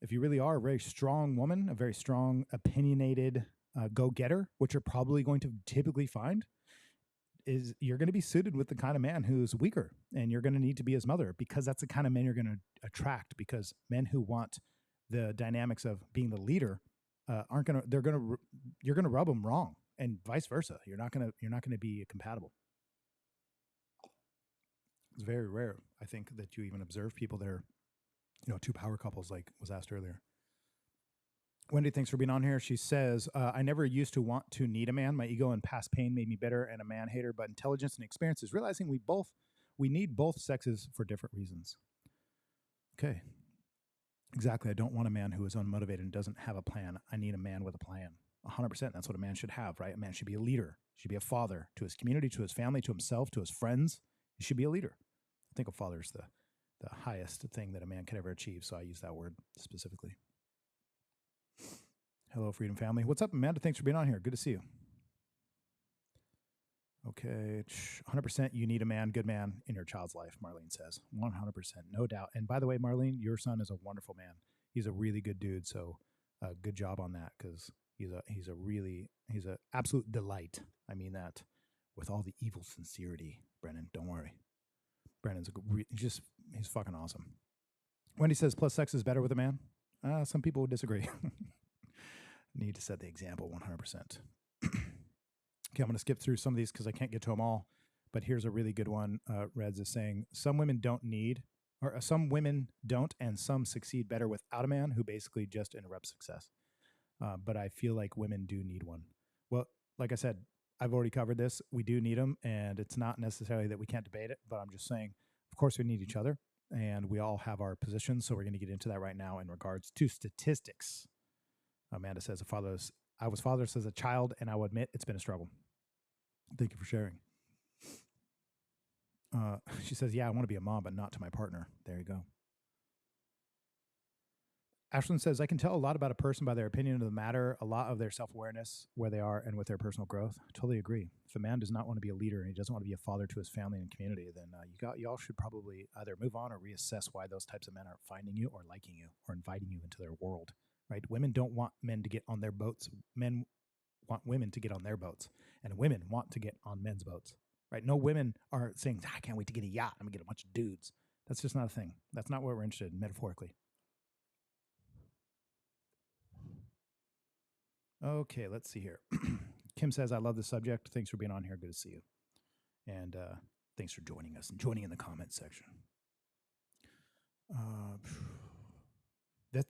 if you really are a very strong woman, a very strong, opinionated go-getter, which you're probably going to typically find, is you're going to be suited with the kind of man who's weaker, and you're going to need to be his mother, because that's the kind of men you're going to attract, because men who want the dynamics of being the leader you're going to rub them wrong, and vice versa. You're not going to be compatible. It's very rare, I think, that you even observe people that are, two power couples, like was asked earlier. Wendy, thanks for being on here. She says, I never used to want to need a man. My ego and past pain made me bitter and a man hater, but intelligence and experience is realizing we need both sexes for different reasons. Okay. Exactly. I don't want a man who is unmotivated and doesn't have a plan. I need a man with a plan. 100%. That's what a man should have, right? A man should be a leader. He should be a father to his community, to his family, to himself, to his friends. He should be a leader. I think a father is the highest thing that a man can ever achieve, so I use that word specifically. Hello, Freedom Family. What's up, Amanda? Thanks for being on here. Good to see you. Okay, 100% you need a man, good man in your child's life, Marlene says. 100%, no doubt. And by the way, Marlene, your son is a wonderful man. He's a really good dude, so good job on that, because he's an absolute delight. I mean that with all the evil sincerity, Brennan. Don't worry. Brennan's he's fucking awesome. Wendy says, plus sex is better with a man. Some people would disagree. Need to set the example 100%. Okay, I'm going to skip through some of these because I can't get to them all. But here's a really good one. Reds is saying, some women don't, and some succeed better without a man, who basically just interrupts success. But I feel like women do need one. Well, like I said, I've already covered this. We do need them, and it's not necessarily that we can't debate it, but I'm just saying, of course, we need each other, and we all have our positions, so we're going to get into that right now in regards to statistics. Amanda says, I was fatherless as a child, and I will admit it's been a struggle. Thank you for sharing. She says, yeah, I want to be a mom, but not to my partner. There you go. Ashlyn says, I can tell a lot about a person by their opinion of the matter, a lot of their self-awareness, where they are, and with their personal growth. Totally agree. If a man does not want to be a leader and he doesn't want to be a father to his family and community, then y'all should probably either move on or reassess why those types of men aren't finding you or liking you or inviting you into their world, right? Women don't want men to get on their boats. Men want women to get on their boats, and women want to get on men's boats, right? No women are saying, I can't wait to get a yacht. I'm going to get a bunch of dudes. That's just not a thing. That's not what we're interested in, metaphorically. Okay, let's see here. Kim says, I love the subject. Thanks for being on here. Good to see you. And thanks for joining us and joining in the comments section.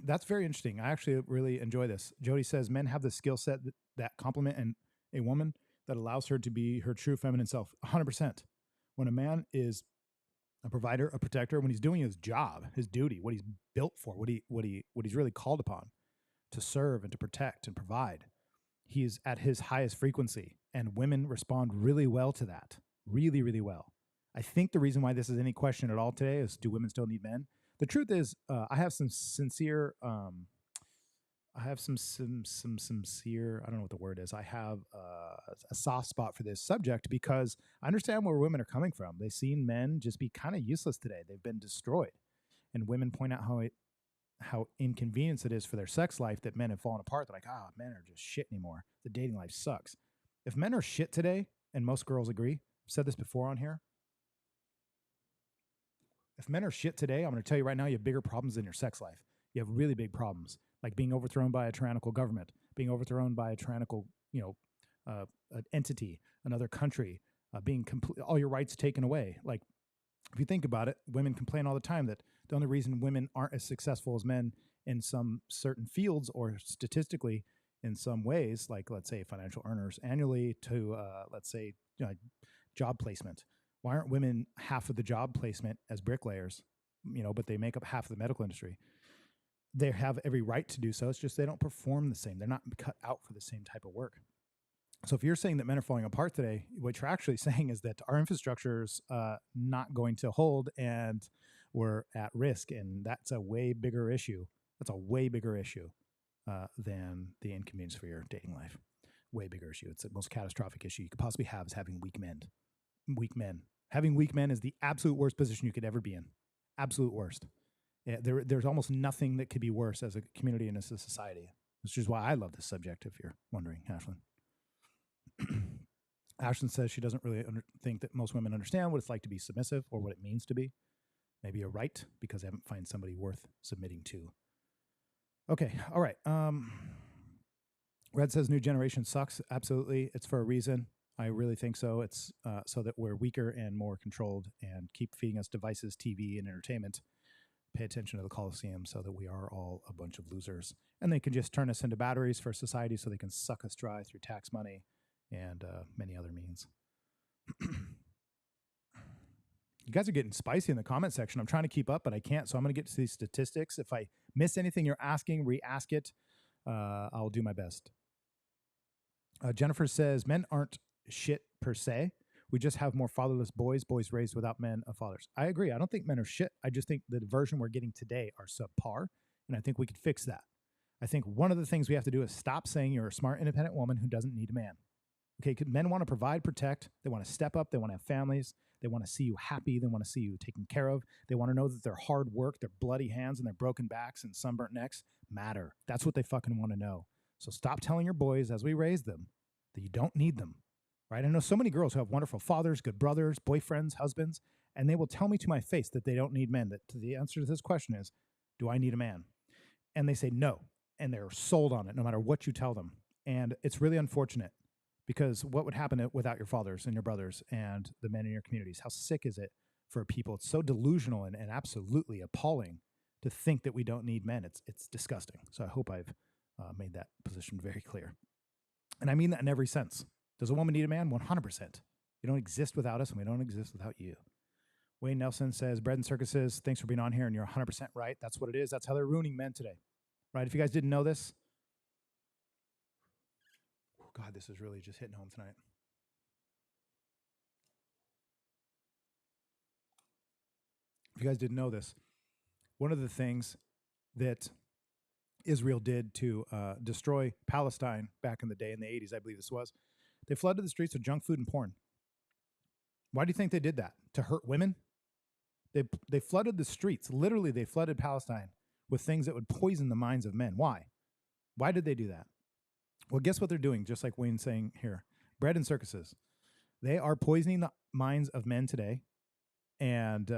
That's very interesting. I actually really enjoy this. Jody says men have the skill set that complement a woman that allows her to be her true feminine self. 100%. When a man is a provider, a protector, when he's doing his job, his duty, what he's built for, what he's really called upon to serve and to protect and provide, he is at his highest frequency, and women respond really well to that. Really, really well. I think the reason why this is any question at all today is, do women still need men? The truth is, I have some sincere, I don't know what the word is. I have a soft spot for this subject because I understand where women are coming from. They've seen men just be kind of useless today. They've been destroyed. And women point out how inconvenient it is for their sex life that men have fallen apart. They're like, men are just shit anymore. The dating life sucks. If men are shit today, and most girls agree, I've said this before on here, if men are shit today, I'm going to tell you right now, you have bigger problems in your sex life. You have really big problems, like being overthrown by a tyrannical government, being overthrown by a tyrannical, an entity, another country, being all your rights taken away. Like, if you think about it, women complain all the time that the only reason women aren't as successful as men in some certain fields or statistically in some ways, like let's say financial earners annually to let's say job placement. Why aren't women half of the job placement as bricklayers, but they make up half of the medical industry? They have every right to do so. It's just they don't perform the same. They're not cut out for the same type of work. So if you're saying that men are falling apart today, what you're actually saying is that our infrastructure's not going to hold and we're at risk. And that's a way bigger issue. That's a way bigger issue than the inconvenience for your dating life. Way bigger issue. It's the most catastrophic issue you could possibly have is having weak men. Weak men. Having weak men is the absolute worst position you could ever be in. Absolute worst. Yeah, there's almost nothing that could be worse as a community and as a society, which is why I love this subject, if you're wondering, Ashlyn. Ashlyn says she doesn't really think that most women understand what it's like to be submissive or what it means to be. Maybe you're right, because they haven't found somebody worth submitting to. Okay, all right. Red says new generation sucks. Absolutely. It's for a reason. I really think so. It's so that we're weaker and more controlled and keep feeding us devices, TV, and entertainment. Pay attention to the Coliseum so that we are all a bunch of losers. And they can just turn us into batteries for society so they can suck us dry through tax money and many other means. You guys are getting spicy in the comment section. I'm trying to keep up, but I can't, so I'm going to get to these statistics. If I miss anything you're asking, re-ask it. I'll do my best. Jennifer says, men aren't shit per se. We just have more fatherless boys raised without men of fathers. I agree. I don't think men are shit. I just think the version we're getting today are subpar, and I think we could fix that. I think one of the things we have to do is stop saying you're a smart, independent woman who doesn't need a man. Okay, men want to provide, protect. They want to step up. They want to have families. They want to see you happy. They want to see you taken care of. They want to know that their hard work, their bloody hands, and their broken backs and sunburnt necks matter. That's what they fucking want to know. So stop telling your boys as we raise them that you don't need them. Right? I know so many girls who have wonderful fathers, good brothers, boyfriends, husbands, and they will tell me to my face that they don't need men. That the answer to this question is, do I need a man? And they say no, and they're sold on it no matter what you tell them. And it's really unfortunate, because what would happen without your fathers and your brothers and the men in your communities? How sick is it for people? It's so delusional and absolutely appalling to think that we don't need men. It's disgusting. So I hope I've made that position very clear. And I mean that in every sense. Does a woman need a man? 100%. You don't exist without us, and we don't exist without you. Wayne Nelson says, bread and circuses, thanks for being on here, and you're 100% right. That's what it is. That's how they're ruining men today. Right? If you guys didn't know this, oh God, this is really just hitting home tonight. If you guys didn't know this, one of the things that Israel did to destroy Palestine back in the day, in the 80s, I believe this was, they flooded the streets with junk food and porn. Why do you think they did that? To hurt women? They flooded the streets. Literally, they flooded Palestine with things that would poison the minds of men. Why? Why did they do that? Well, guess what they're doing, just like Wayne's saying here. Bread and circuses. They are poisoning the minds of men today. And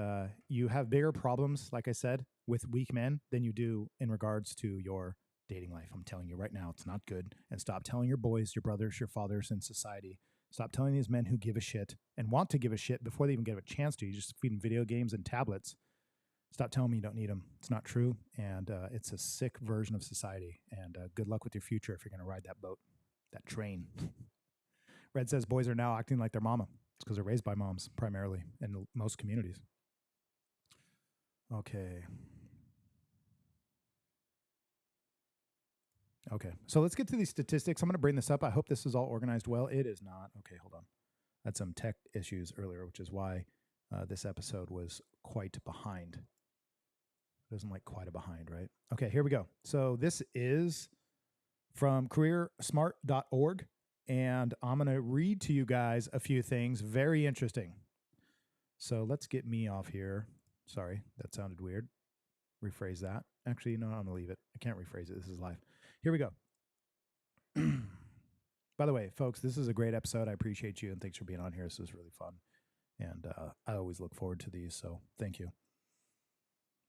you have bigger problems, like I said, with weak men than you do in regards to your dating life. I'm telling you right now, it's not good. And stop telling your boys, your brothers, your fathers in society. Stop telling these men who give a shit and want to give a shit before they even get a chance to. You just feed them video games and tablets. Stop telling me you don't need them. It's not true, and it's a sick version of society. And good luck with your future if you're going to ride that boat, that train. Red says boys are now acting like their mama. It's because they're raised by moms primarily in most communities. Okay. Okay, so let's get to these statistics. I'm going to bring this up. I hope this is all organized well. It is not. Okay, hold on. Had some tech issues earlier, which is why this episode was quite behind. It isn't like quite a behind, right? Okay, here we go. So this is from careersmart.org, and I'm going to read to you guys a few things. Very interesting. So let's get me off here. Sorry, that sounded weird. Rephrase that. Actually, no, I'm going to leave it. I can't rephrase it. This is live. Here we go. By the way, folks, this is a great episode. I appreciate you, and thanks for being on here. This is really fun, and I always look forward to these, so thank you.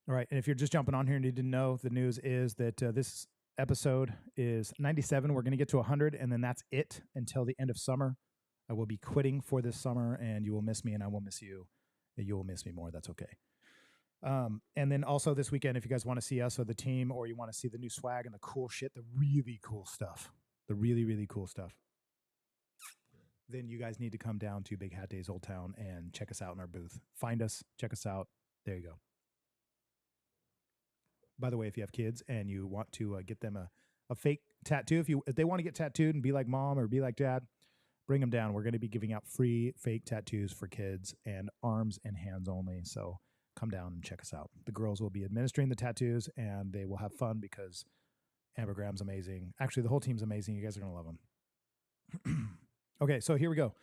All right, and if you're just jumping on here and you didn't know, the news is that this episode is 97. We're going to get to 100, and then that's it until the end of summer. I will be quitting for this summer, and you will miss me, and I will miss you. You will miss me more. That's okay. And then also this weekend, if you guys want to see us or the team, or you want to see the new swag and the cool shit, the really cool stuff, the really, really cool stuff, then you guys need to come down to Big Hat Days Old Town and check us out in our booth. Find us, check us out. There you go. By the way, if you have kids and you want to get them a fake tattoo, if they want to get tattooed and be like mom or be like dad, bring them down. We're going to be giving out free fake tattoos for kids, and arms and hands only. So come down and check us out. The girls will be administering the tattoos, and they will have fun because Amber Graham's amazing. Actually, the whole team's amazing. You guys are going to love them. Okay, so here we go.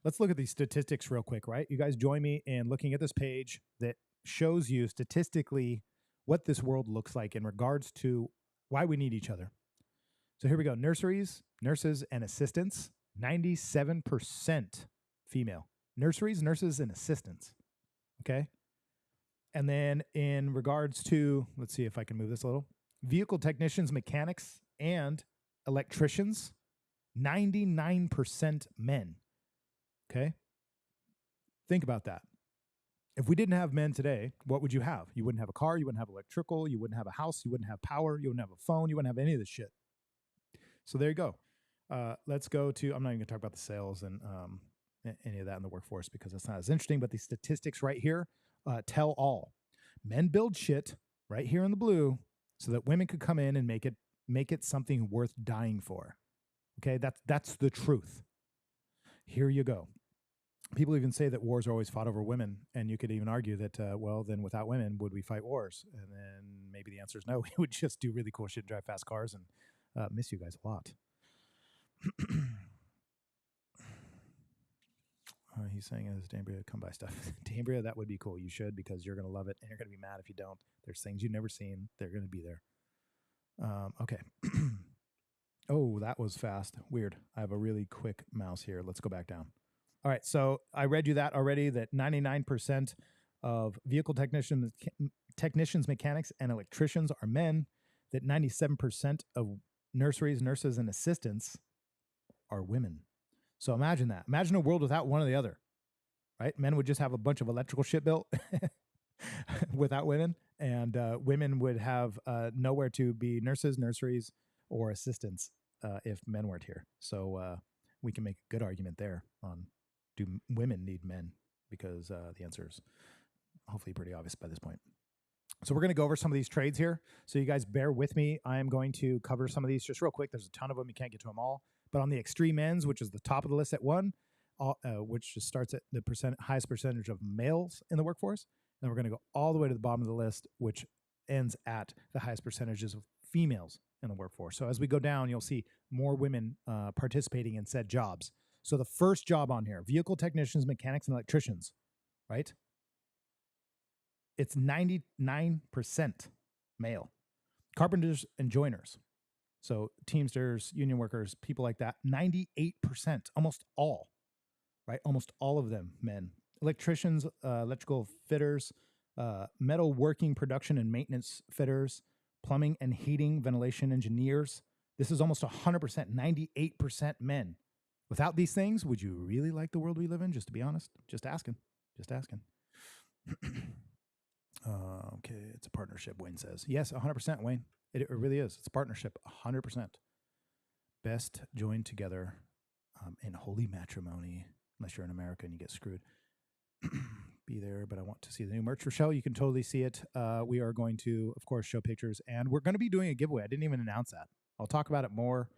Let's look at these statistics real quick, right? You guys join me in looking at this page that shows you statistically what this world looks like in regards to why we need each other. So here we go. Nurseries, nurses, and assistants, 97% female. Nurseries, nurses, and assistants. Okay? And then in regards to, let's see if I can move this a little, vehicle technicians, mechanics, and electricians, 99% men. Okay? Think about that. If we didn't have men today, what would you have? You wouldn't have a car, you wouldn't have electrical, you wouldn't have a house, you wouldn't have power, you wouldn't have a phone, you wouldn't have any of this shit. So there you go. Let's go to, I'm not even going to talk about the sales and any of that in the workforce because it's not as interesting, but the statistics right here tell all. Men build shit right here in the blue so that women could come in and make it something worth dying for. Okay, that's the truth. Here you go. People even say that wars are always fought over women, and you could even argue that, well, then without women, would we fight wars? And then maybe the answer is no. We would just do really cool shit and drive fast cars and miss you guys a lot. He's saying, is Dambria come by stuff? Dambria, that would be cool. You should, because you're going to love it, and you're going to be mad if you don't. There's things you've never seen. They're going to be there. Okay. Oh, that was fast. Weird. I have a really quick mouse here. Let's go back down. All right, so I read you that already, that 99% of vehicle technicians, mechanics, and electricians are men, that 97% of nurseries, nurses, and assistants are women. So imagine that. Imagine a world without one or the other, right? Men would just have a bunch of electrical shit built without women, and women would have nowhere to be nurses, nurseries, or assistants if men weren't here. So we can make a good argument there on, do women need men? Because the answer is hopefully pretty obvious by this point. So we're going to go over some of these trades here. So you guys bear with me. I am going to cover some of these just real quick. There's a ton of them. You can't get to them all. But on the extreme ends, which is the top of the list at 1, which just starts at the highest percentage of males in the workforce. Then we're going to go all the way to the bottom of the list, which ends at the highest percentages of females in the workforce. So as we go down, you'll see more women participating in said jobs. So the first job on here, vehicle technicians, mechanics, and electricians, right? It's 99% male. Carpenters and joiners. So teamsters, union workers, people like that, 98%, almost all, right? Almost all of them men. Electricians, electrical fitters, metal working production and maintenance fitters, plumbing and heating, ventilation engineers. This is almost 100%, 98% men. Without these things, would you really like the world we live in? Just to be honest, just asking. Okay, it's a partnership, Wayne says. Yes, 100%, Wayne. It really is. It's a partnership, 100%. Best joined together in holy matrimony, unless you're in America and you get screwed. Be there, but I want to see the new merch. Rochelle, you can totally see it. We are going to, of course, show pictures, and we're going to be doing a giveaway. I didn't even announce that. I'll talk about it more.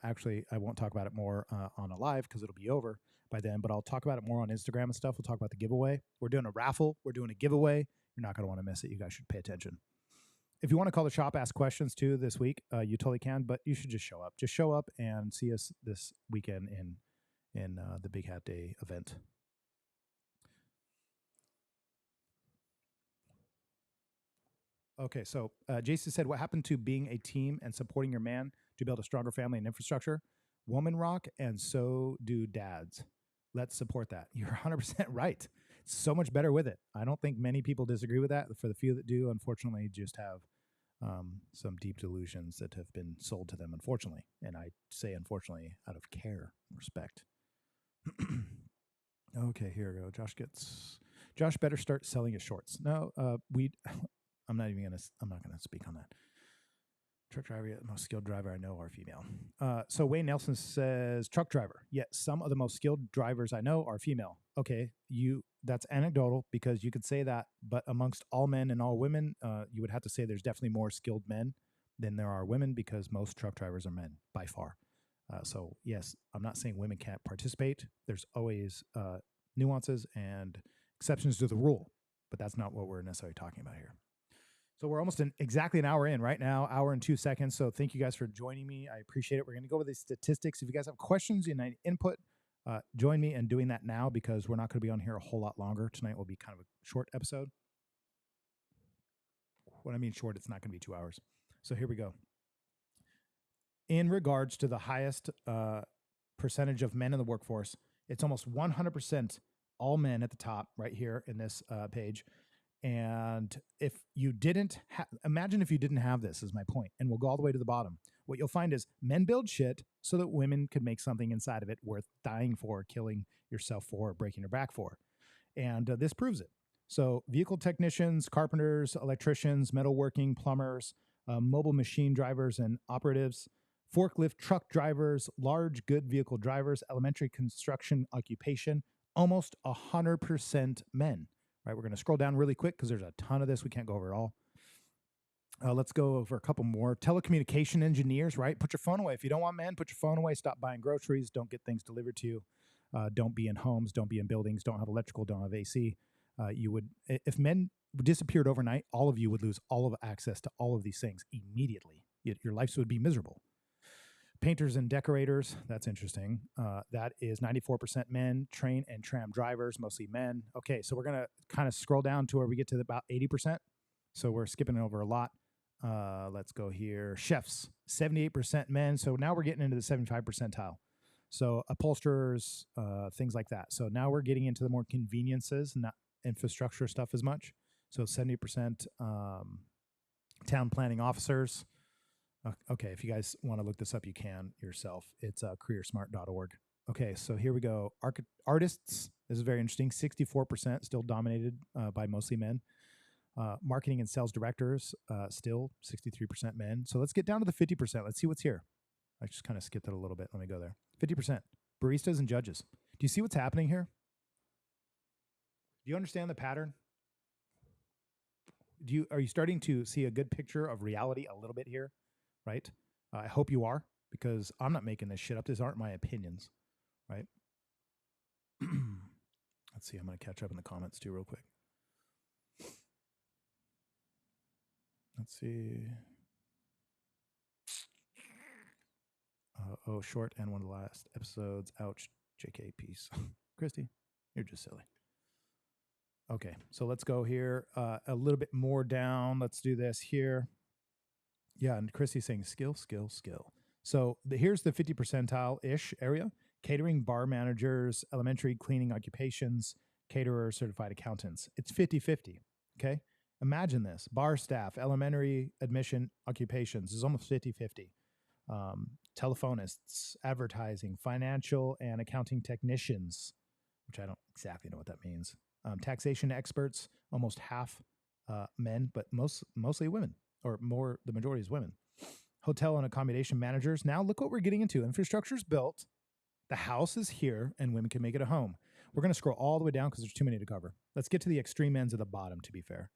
Actually, I won't talk about it more on a live because it'll be over by then, but I'll talk about it more on Instagram and stuff. We'll talk about the giveaway. We're doing a raffle. We're doing a giveaway. You're not going to want to miss it. You guys should pay attention. If you want to call the shop, ask questions too this week, you totally can, but you should just show up. Just show up and see us this weekend in the Big Hat Day event. Okay, so Jason said, what happened to being a team and supporting your man to build a stronger family and infrastructure? Woman rock, and so do dads. Let's support that. You're 100% right. It's so much better with it. I don't think many people disagree with that. For the few that do, unfortunately, just have some deep delusions that have been sold to them, unfortunately. And I say unfortunately out of care and respect. Okay, here we go. Josh better start selling his shorts. No, I'm not gonna speak on that. Truck driver, the most skilled driver I know are female. So Wayne Nelson says truck driver. Yet some of the most skilled drivers I know are female. Okay, that's anecdotal because you could say that, but amongst all men and all women, you would have to say there's definitely more skilled men than there are women because most truck drivers are men by far. So yes, I'm not saying women can't participate. There's always nuances and exceptions to the rule, but that's not what we're necessarily talking about here. So we're almost exactly an hour in right now, hour and 2 seconds. So thank you guys for joining me. I appreciate it. We're going to go over the statistics. If you guys have questions and input, join me in doing that now because we're not going to be on here a whole lot longer. Tonight will be kind of a short episode. When I mean short, it's not going to be 2 hours. So here we go. In regards to the highest percentage of men in the workforce, it's almost 100% all men at the top right here in this page. And if you didn't imagine if you didn't have this is my point, and we'll go all the way to the bottom. What you'll find is men build shit so that women could make something inside of it worth dying for, killing yourself for, breaking your back for. And this proves it. So vehicle technicians, carpenters, electricians, metalworking, plumbers, mobile machine drivers and operatives, forklift truck drivers, large good vehicle drivers, elementary construction occupation, almost 100% men. Right, we're going to scroll down really quick because there's a ton of this. We can't go over it all. Let's go over a couple more. Telecommunication engineers, right? Put your phone away. If you don't want men, put your phone away. Stop buying groceries. Don't get things delivered to you. Don't be in homes. Don't be in buildings. Don't have electrical. Don't have AC. If men disappeared overnight, all of you would lose all of access to all of these things immediately. Your lives would be miserable. Painters and decorators, that's interesting. That is 94% men. Train and tram drivers, mostly men. Okay, so we're going to kind of scroll down to where we get to about 80%. So we're skipping over a lot. Let's go here. Chefs, 78% men. So now we're getting into the 75 percentile. So upholsterers, things like that. So now we're getting into the more conveniences, not infrastructure stuff as much. So 70% town planning officers. Okay, if you guys want to look this up, you can yourself. It's careersmart.org. Okay, so here we go. Artists, this is very interesting. 64% still dominated by mostly men. Marketing and sales directors, still 63% men. So let's get down to the 50%. Let's see what's here. I just kind of skipped it a little bit. Let me go there. 50%. Baristas and judges. Do you see what's happening here? Do you understand the pattern? Are you starting to see a good picture of reality a little bit here? Right? I hope you are, because I'm not making this shit up. These aren't my opinions, right? Let's see. I'm going to catch up in the comments too real quick. Let's see. Short and one of the last episodes. Ouch. JK, peace. Christy, you're just silly. Okay, so let's go here a little bit more down. Let's do this here. Yeah, and Christy's saying skill, skill, skill. So here's the 50 percentile-ish area. Catering, bar managers, elementary cleaning occupations, caterers, certified accountants. It's 50-50, okay? Imagine this. Bar staff, elementary admission occupations is almost 50-50. Telephonists, advertising, financial and accounting technicians, which I don't exactly know what that means. Taxation experts, almost half men, but mostly women, or more, the majority is women. Hotel and accommodation managers. Now look what we're getting into. Infrastructure's built. The house is here, and women can make it a home. We're going to scroll all the way down because there's too many to cover. Let's get to the extreme ends of the bottom, to be fair.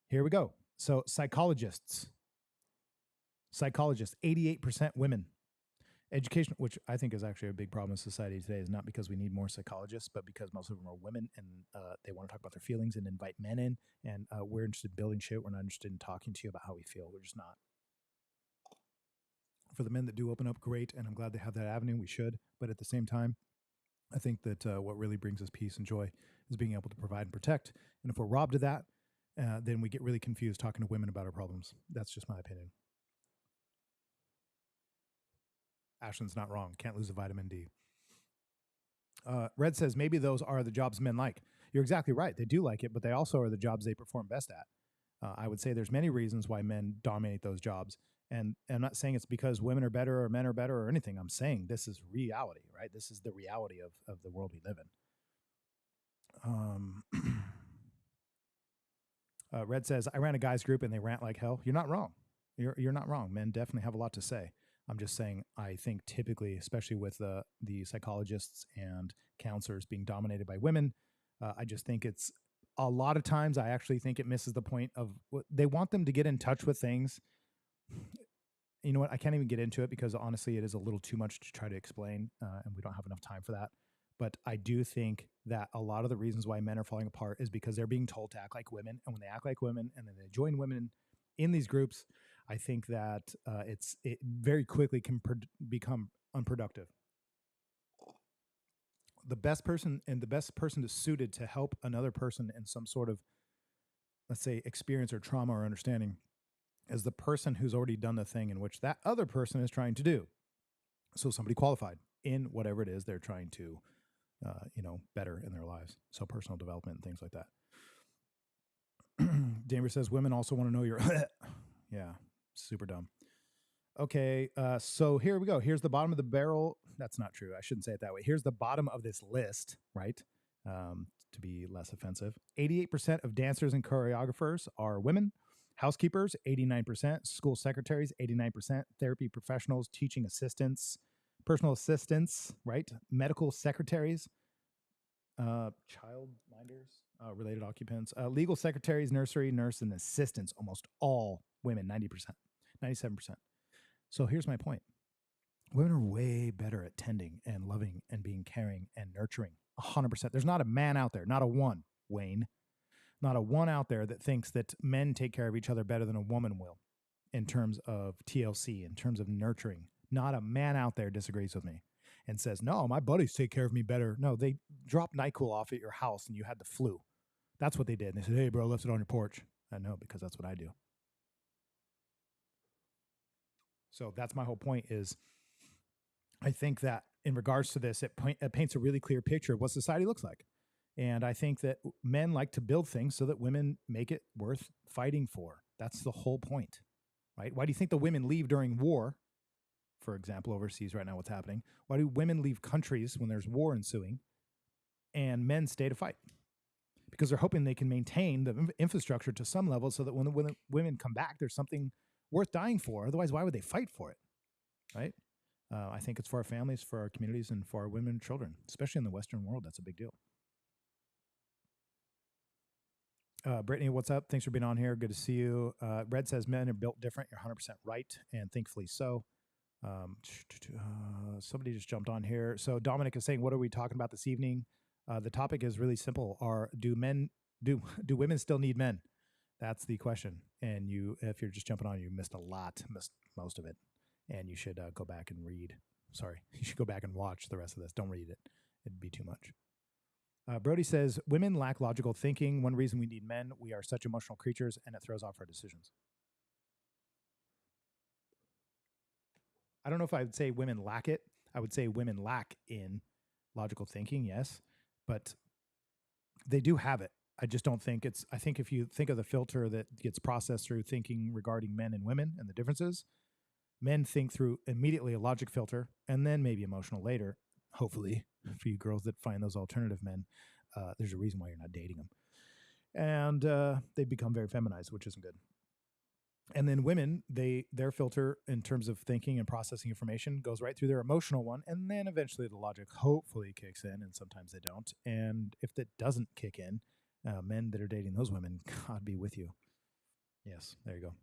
Here we go. So psychologists, 88% women. Education, which I think is actually a big problem in society today, is not because we need more psychologists, but because most of them are women and they want to talk about their feelings and invite men in. And we're interested in building shit. We're not interested in talking to you about how we feel. We're just not. For the men that do open up, great. And I'm glad they have that avenue. We should. But at the same time, I think that what really brings us peace and joy is being able to provide and protect. And if we're robbed of that, then we get really confused talking to women about our problems. That's just my opinion. Ashland's not wrong. Can't lose a vitamin D. Red says maybe those are the jobs men like. You're exactly right. They do like it, but they also are the jobs they perform best at. I would say there's many reasons why men dominate those jobs. And I'm not saying it's because women are better or men are better or anything. I'm saying this is reality, right? This is the reality of the world we live in. Red says, I ran a guys group and they rant like hell. You're not wrong. You're not wrong. Men definitely have a lot to say. I'm just saying, I think typically, especially with the psychologists and counselors being dominated by women, I just think it's a lot of times I actually think it misses the point of they want them to get in touch with things. You know what? I can't even get into it because honestly, it is a little too much to try to explain, and we don't have enough time for that. But I do think that a lot of the reasons why men are falling apart is because they're being told to act like women, and when they act like women and then they join women in these groups, I think that it very quickly can become unproductive. The best person is suited to help another person in some sort of, let's say, experience or trauma or understanding is the person who's already done the thing in which that other person is trying to do. So somebody qualified in whatever it is they're trying to, better in their lives. So personal development and things like that. Denver says women also want to know your, yeah, super dumb. Okay, so here we go. Here's the bottom of the barrel. That's not true. I shouldn't say it that way. Here's the bottom of this list, right? To be less offensive. 88% of dancers and choreographers are women. Housekeepers, 89%. School secretaries, 89%. Therapy professionals, teaching assistants, personal assistants, right? Medical secretaries, child minders, related occupants, legal secretaries, nursery, nurse, and assistants, almost all women, 90%, 97%. So here's my point. Women are way better at tending and loving and being caring and nurturing, 100%. There's not a man out there, not a one, Wayne, not a one out there that thinks that men take care of each other better than a woman will in terms of TLC, in terms of nurturing. Not a man out there disagrees with me and says, no, my buddies take care of me better. No, they dropped NyQuil off at your house and you had the flu. That's what they did. And they said, hey, bro, left it on your porch. I know, because that's what I do. So that's my whole point is I think that in regards to this, it paints a really clear picture of what society looks like. And I think that men like to build things so that women make it worth fighting for. That's the whole point, right? Why do you think the women leave during war? For example, overseas right now, what's happening? Why do women leave countries when there's war ensuing and men stay to fight? Because they're hoping they can maintain the infrastructure to some level so that when the women come back, there's something worth dying for. Otherwise, why would they fight for it, right? I think it's for our families, for our communities, and for our women and children, especially in the Western world. That's a big deal. Brittany, what's up? Thanks for being on here. Good to see you. Red says men are built different. You're 100% right, and thankfully so. Somebody just jumped on here. So Dominic is saying, what are we talking about this evening? The topic is really simple. Do women still need men? That's the question. And if you're just jumping on, you missed most of it. And you should go back and read. Sorry, you should go back and watch the rest of this. Don't read it. It'd be too much. Brody says, women lack logical thinking. One reason we need men, we are such emotional creatures, and it throws off our decisions. I don't know if I would say women lack it. I would say women lack in logical thinking, yes. But they do have it. I just don't think I think if you think of the filter that gets processed through thinking regarding men and women and the differences, men think through immediately a logic filter and then maybe emotional later. Hopefully, for you girls that find those alternative men, there's a reason why you're not dating them. and they become very feminized, which isn't good. And then women, their filter in terms of thinking and processing information goes right through their emotional one, and then eventually the logic hopefully kicks in, and sometimes they don't. And if that doesn't kick in, men that are dating those women, God be with you. Yes, there you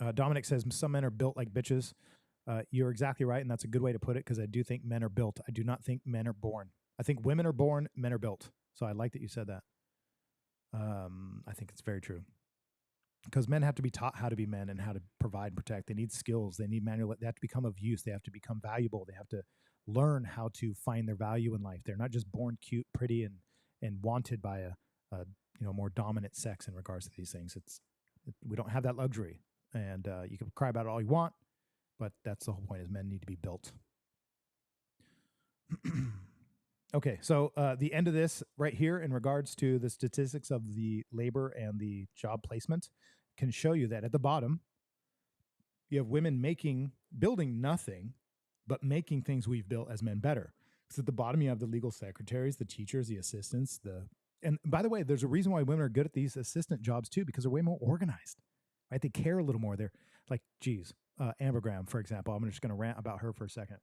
go. Dominic says some men are built like bitches. You're exactly right, and that's a good way to put it, because I do think men are built. I do not think men are born. I think women are born, men are built. So I like that you said that. I think it's very true. Because men have to be taught how to be men and how to provide and protect. They need skills. They need manual. They have to become of use. They have to become valuable. They have to learn how to find their value in life. They're not just born cute, pretty, and wanted by a more dominant sex in regards to these things. We don't have that luxury, and you can cry about it all you want, but that's the whole point: is men need to be built. Okay, so the end of this right here in regards to the statistics of the labor and the job placement can show you that at the bottom, you have women building nothing, but making things we've built as men better. So at the bottom, you have the legal secretaries, the teachers, the assistants, and by the way, there's a reason why women are good at these assistant jobs too, because they're way more organized, right? They care a little more. They're like, geez, Amber Graham, for example. I'm just going to rant about her for a second.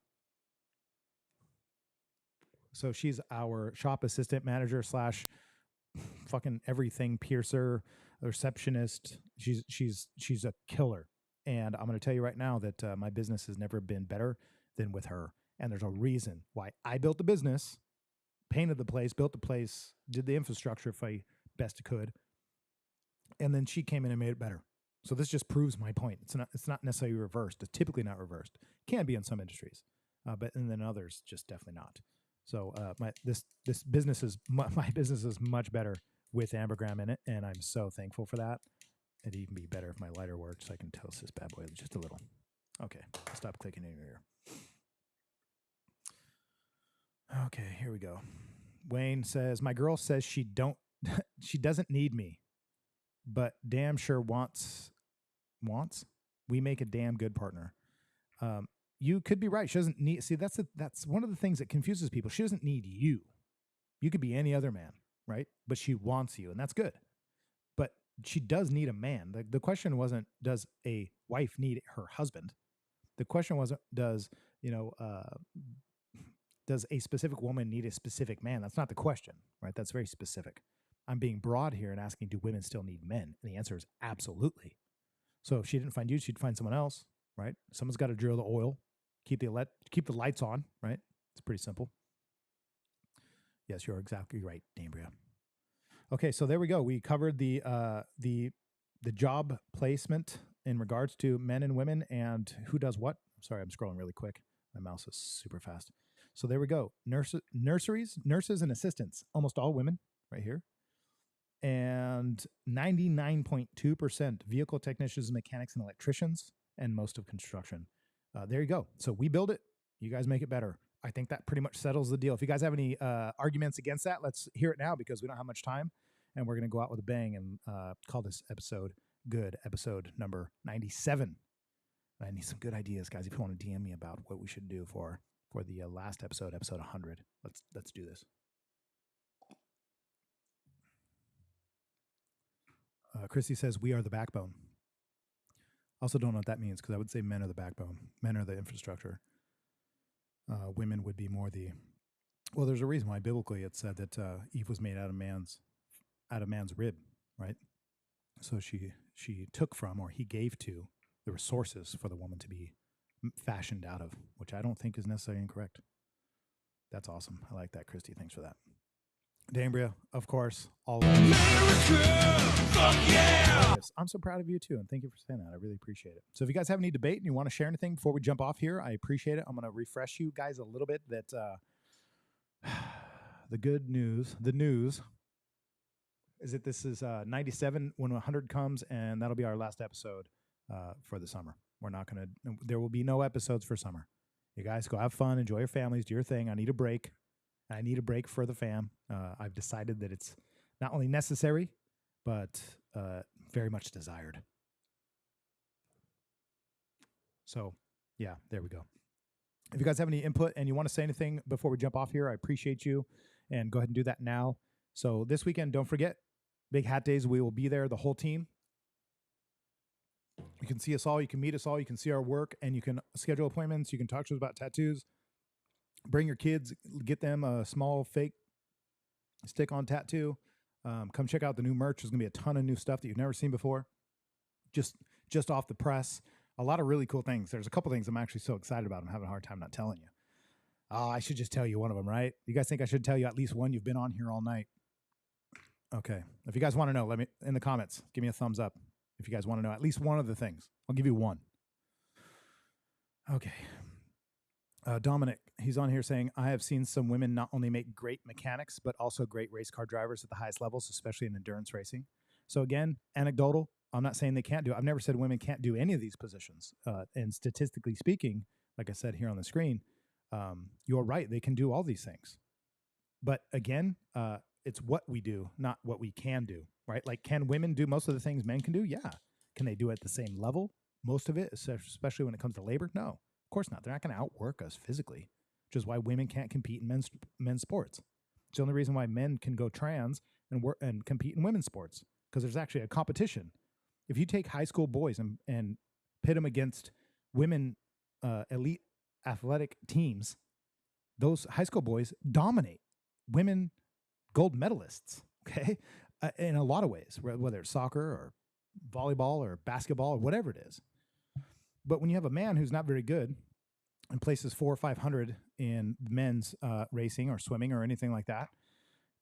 So she's our shop assistant manager / fucking everything piercer, receptionist. She's a killer. And I'm going to tell you right now that my business has never been better than with her. And there's a reason why. I built the business, painted the place, built the place, did the infrastructure if I best could. And then she came in and made it better. So this just proves my point. It's not necessarily reversed. It's typically not reversed. Can be in some industries, but and then others just definitely not. So my business is much better with Amber Graham in it, and I'm so thankful for that. It'd even be better if my lighter worked, so I can toast this bad boy just a little. Okay, stop clicking in your ear. Okay, here we go. Wayne says, my girl says she doesn't need me, but damn sure wants. We make a damn good partner. You could be right. She doesn't need. See, that's one of the things that confuses people. She doesn't need you. You could be any other man, right? But she wants you, and that's good. But she does need a man. The question wasn't, does a wife need her husband? The question wasn't, does a specific woman need a specific man? That's not the question, right? That's very specific. I'm being broad here and asking, do women still need men? And the answer is absolutely. So if she didn't find you, she'd find someone else, right? Someone's got to drill the oil, keep the lights on, right? It's pretty simple. Yes, you're exactly right, Dambria. Okay, so there we go. We covered the job placement in regards to men and women and who does what. Sorry, I'm scrolling really quick. My mouse is super fast. So there we go. Nurses and assistants, almost all women right here. And 99.2% vehicle technicians, mechanics, and electricians, and most of construction. There you go. So we build it. You guys make it better. I think that pretty much settles the deal. If you guys have any arguments against that, let's hear it now, because we don't have much time. And we're going to go out with a bang and call this episode good. Episode number 97. I need some good ideas, guys. If you want to DM me about what we should do for the last episode 100, let's do this. Christy says, we are the backbone. Also don't know what that means, because I would say men are the backbone. Men are the infrastructure. Women would be more well, there's a reason why biblically it said that Eve was made out of man's rib, right? So she took from, or he gave to, the resources for the woman to be fashioned out of, which I don't think is necessarily incorrect. That's awesome. I like that, Christy. Thanks for that. Dambria, of course, all America, fuck yeah! I'm so proud of you too, and thank you for saying that. I really appreciate it. So if you guys have any debate and you want to share anything before we jump off here, I appreciate it. I'm going to refresh you guys a little bit that the news is that this is 97 when 100 comes, and that'll be our last episode for the summer. There will be no episodes for summer. You guys go have fun, enjoy your families, do your thing. I need a break. I need a break for the fam. I've decided that it's not only necessary, but very much desired. So, yeah, there we go. If you guys have any input and you want to say anything before we jump off here, I appreciate you. And go ahead and do that now. So this weekend, don't forget, Big Hat Days. We will be there, the whole team. You can see us all. You can meet us all. You can see our work, and you can schedule appointments. You can talk to us about tattoos. Bring your kids. Get them a small fake stick-on tattoo. Come check out the new merch. There's going to be a ton of new stuff that you've never seen before. Just off the press. A lot of really cool things. There's a couple things I'm actually so excited about. I'm having a hard time not telling you. Oh, I should just tell you one of them, right? You guys think I should tell you at least one? You've been on here all night. Okay. If you guys want to know, let me in the comments. Give me a thumbs up. If you guys want to know at least one of the things, I'll give you one. Okay. Dominic, he's on here saying, I have seen some women not only make great mechanics, but also great race car drivers at the highest levels, especially in endurance racing. So again, anecdotal. I'm not saying they can't do it. I've never said women can't do any of these positions. And statistically speaking, like I said here on the screen, you're right. They can do all these things. But again, it's what we do, not what we can do, right? Like, can women do most of the things men can do? Yeah. Can they do it at the same level? Most of it, especially when it comes to labor? No, of course not. They're not going to outwork us physically, which is why women can't compete in men's sports. It's the only reason why men can go trans and compete in women's sports, because there's actually a competition. If you take high school boys and pit them against women elite athletic teams, those high school boys dominate women gold medalists, okay, in a lot of ways, whether it's soccer or volleyball or basketball or whatever it is. But when you have a man who's not very good and places 400 or 500 in men's racing or swimming or anything like that,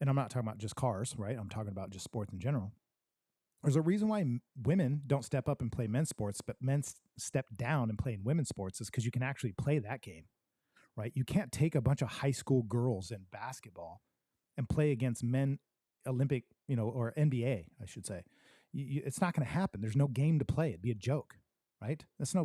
and I'm not talking about just cars, right? I'm talking about just sports in general. There's a reason why women don't step up and play men's sports, but men step down and play in women's sports is because you can actually play that game, right? You can't take a bunch of high school girls in basketball and play against men Olympic, or NBA, I should say. It's not going to happen. There's no game to play. It'd be a joke, right? That's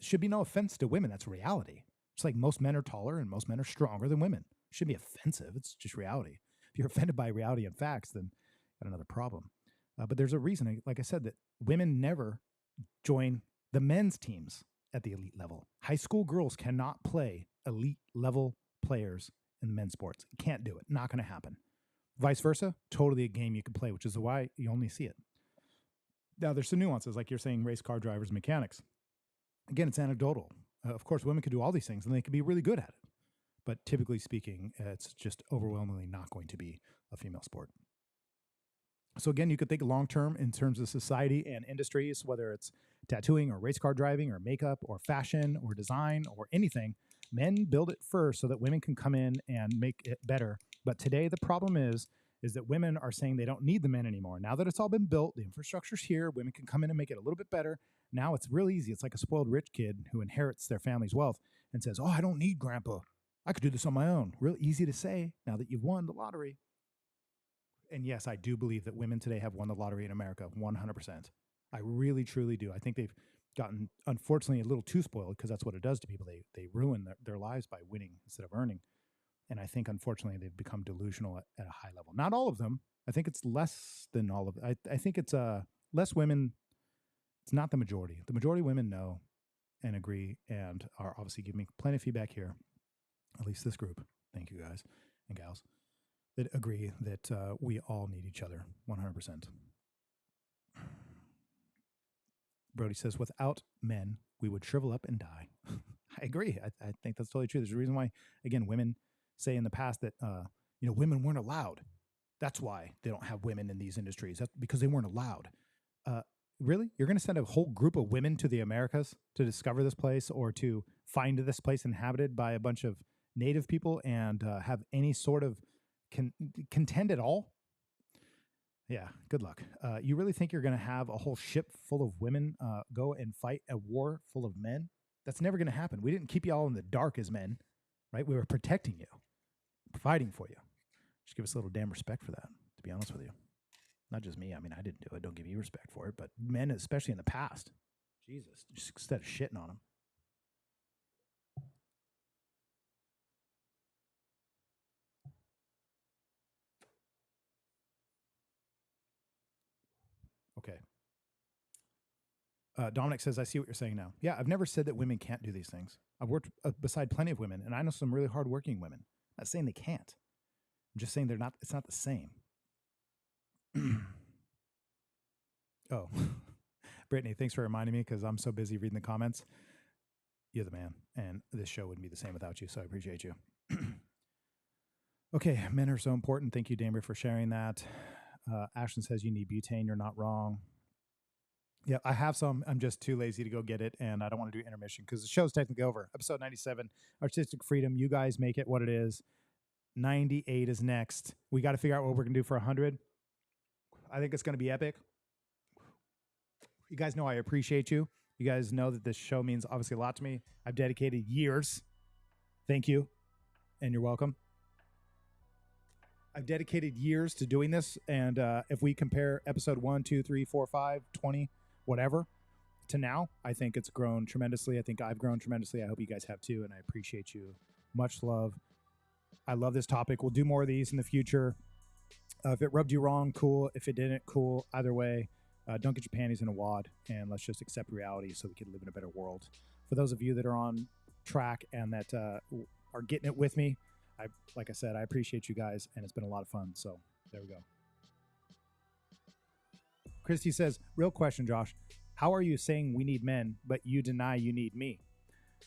should be no offense to women. That's reality. It's like most men are taller and most men are stronger than women. It shouldn't be offensive. It's just reality. If you're offended by reality and facts, then you got another problem. But there's a reason, like I said, that women never join the men's teams at the elite level. High school girls cannot play elite level players in the men's sports. You can't do it. Not going to happen. Vice versa, totally a game you can play, which is why you only see it. Now, there's some nuances, like you're saying race car drivers, mechanics. Again, it's anecdotal. Of course, women can do all these things, and they can be really good at it. But typically speaking, it's just overwhelmingly not going to be a female sport. So again, you could think long-term in terms of society and industries, whether it's tattooing or race car driving or makeup or fashion or design or anything. Men build it first so that women can come in and make it better. But today the problem is that women are saying they don't need the men anymore. Now that it's all been built, the infrastructure's here, women can come in and make it a little bit better. Now it's real easy. It's like a spoiled rich kid who inherits their family's wealth and says, oh, I don't need grandpa. I could do this on my own. Real easy to say now that you've won the lottery. And yes, I do believe that women today have won the lottery in America, 100%. I really, truly do. I think they've gotten, unfortunately, a little too spoiled, because that's what it does to people. They ruin their lives by winning instead of earning. And I think, unfortunately, they've become delusional at a high level. Not all of them. I think it's less than all of it. I think it's less women. It's not the majority. The majority of women know and agree and are obviously giving me plenty of feedback here, at least this group. Thank you, guys and gals, that agree that we all need each other 100%. Brody says, without men, we would shrivel up and die. I agree. I think that's totally true. There's a reason why, again, women say in the past that, women weren't allowed. That's why they don't have women in these industries. That's because they weren't allowed. Really? You're going to send a whole group of women to the Americas to discover this place or to find this place inhabited by a bunch of native people and have any sort of contend at all? Yeah, good luck. You really think you're going to have a whole ship full of women go and fight a war full of men? That's never going to happen. We didn't keep you all in the dark as men, right? We were protecting you, providing for you. Just give us a little damn respect for that, to be honest with you. Not just me. I mean, I didn't do it. Don't give you respect for it. But men, especially in the past, Jesus, just instead of shitting on them. Okay. Dominic says, I see what you're saying now. Yeah, I've never said that women can't do these things. I've worked beside plenty of women, and I know some really hardworking women. I'm not saying they can't. I'm just saying it's not the same. Oh, Brittany, thanks for reminding me because I'm so busy reading the comments. You're the man, and this show wouldn't be the same without you, so I appreciate you. Okay, men are so important. Thank you, Damber, for sharing that. Ashton says you need butane. You're not wrong. Yeah, I have some. I'm just too lazy to go get it, and I don't want to do intermission because the show's technically over. Episode 97, Artistic Freedom. You guys make it what it is. 98 is next. We got to figure out what we're going to do for 100. I think it's going to be epic. You guys know I appreciate you. You guys know that this show means obviously a lot to me. I've dedicated years. Thank you, and you're welcome. I've dedicated years to doing this, and if we compare episode 1, 2, 3, 4, 5, 20, whatever, to now, I think it's grown tremendously. I think I've grown tremendously. I hope you guys have too, and I appreciate you. Much love. I love this topic. We'll do more of these in the future. If it rubbed you wrong, cool. If it didn't, cool. Either way, don't get your panties in a wad, and let's just accept reality so we can live in a better world. For those of you that are on track and that are getting it with me, like I said, I appreciate you guys, and it's been a lot of fun. So there we go. Christy says, real question, Josh. How are you saying we need men, but you deny you need me?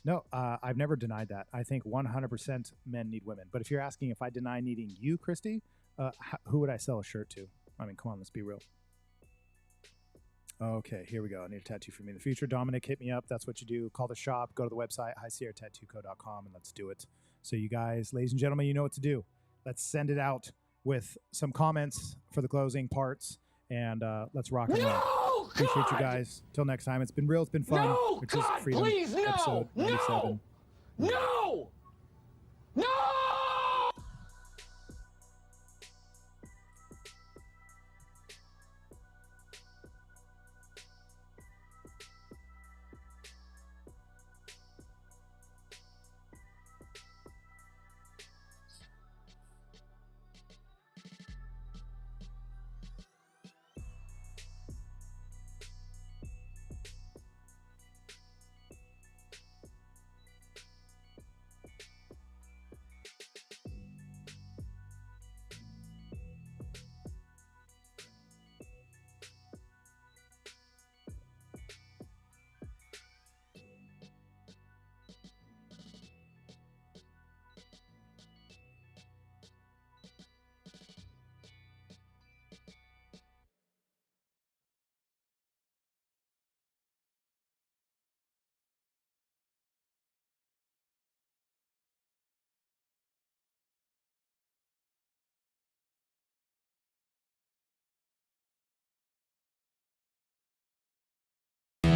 No, I've never denied that. I think 100% men need women. But if you're asking if I deny needing you, Christy, who would I sell a shirt to? I mean, come on, let's be real. Okay, here we go. I need a tattoo for me in the future. Dominic, hit me up. That's what you do. Call the shop. Go to the website, highsierratattooco.com, and let's do it. So you guys, ladies and gentlemen, you know what to do. Let's send it out with some comments for the closing parts, and let's rock and roll. No, Appreciate you God! guch. Till next time. It's been real. It's been fun. No, Which is God, Freedom, please, no, episode 97. no, no!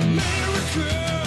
America.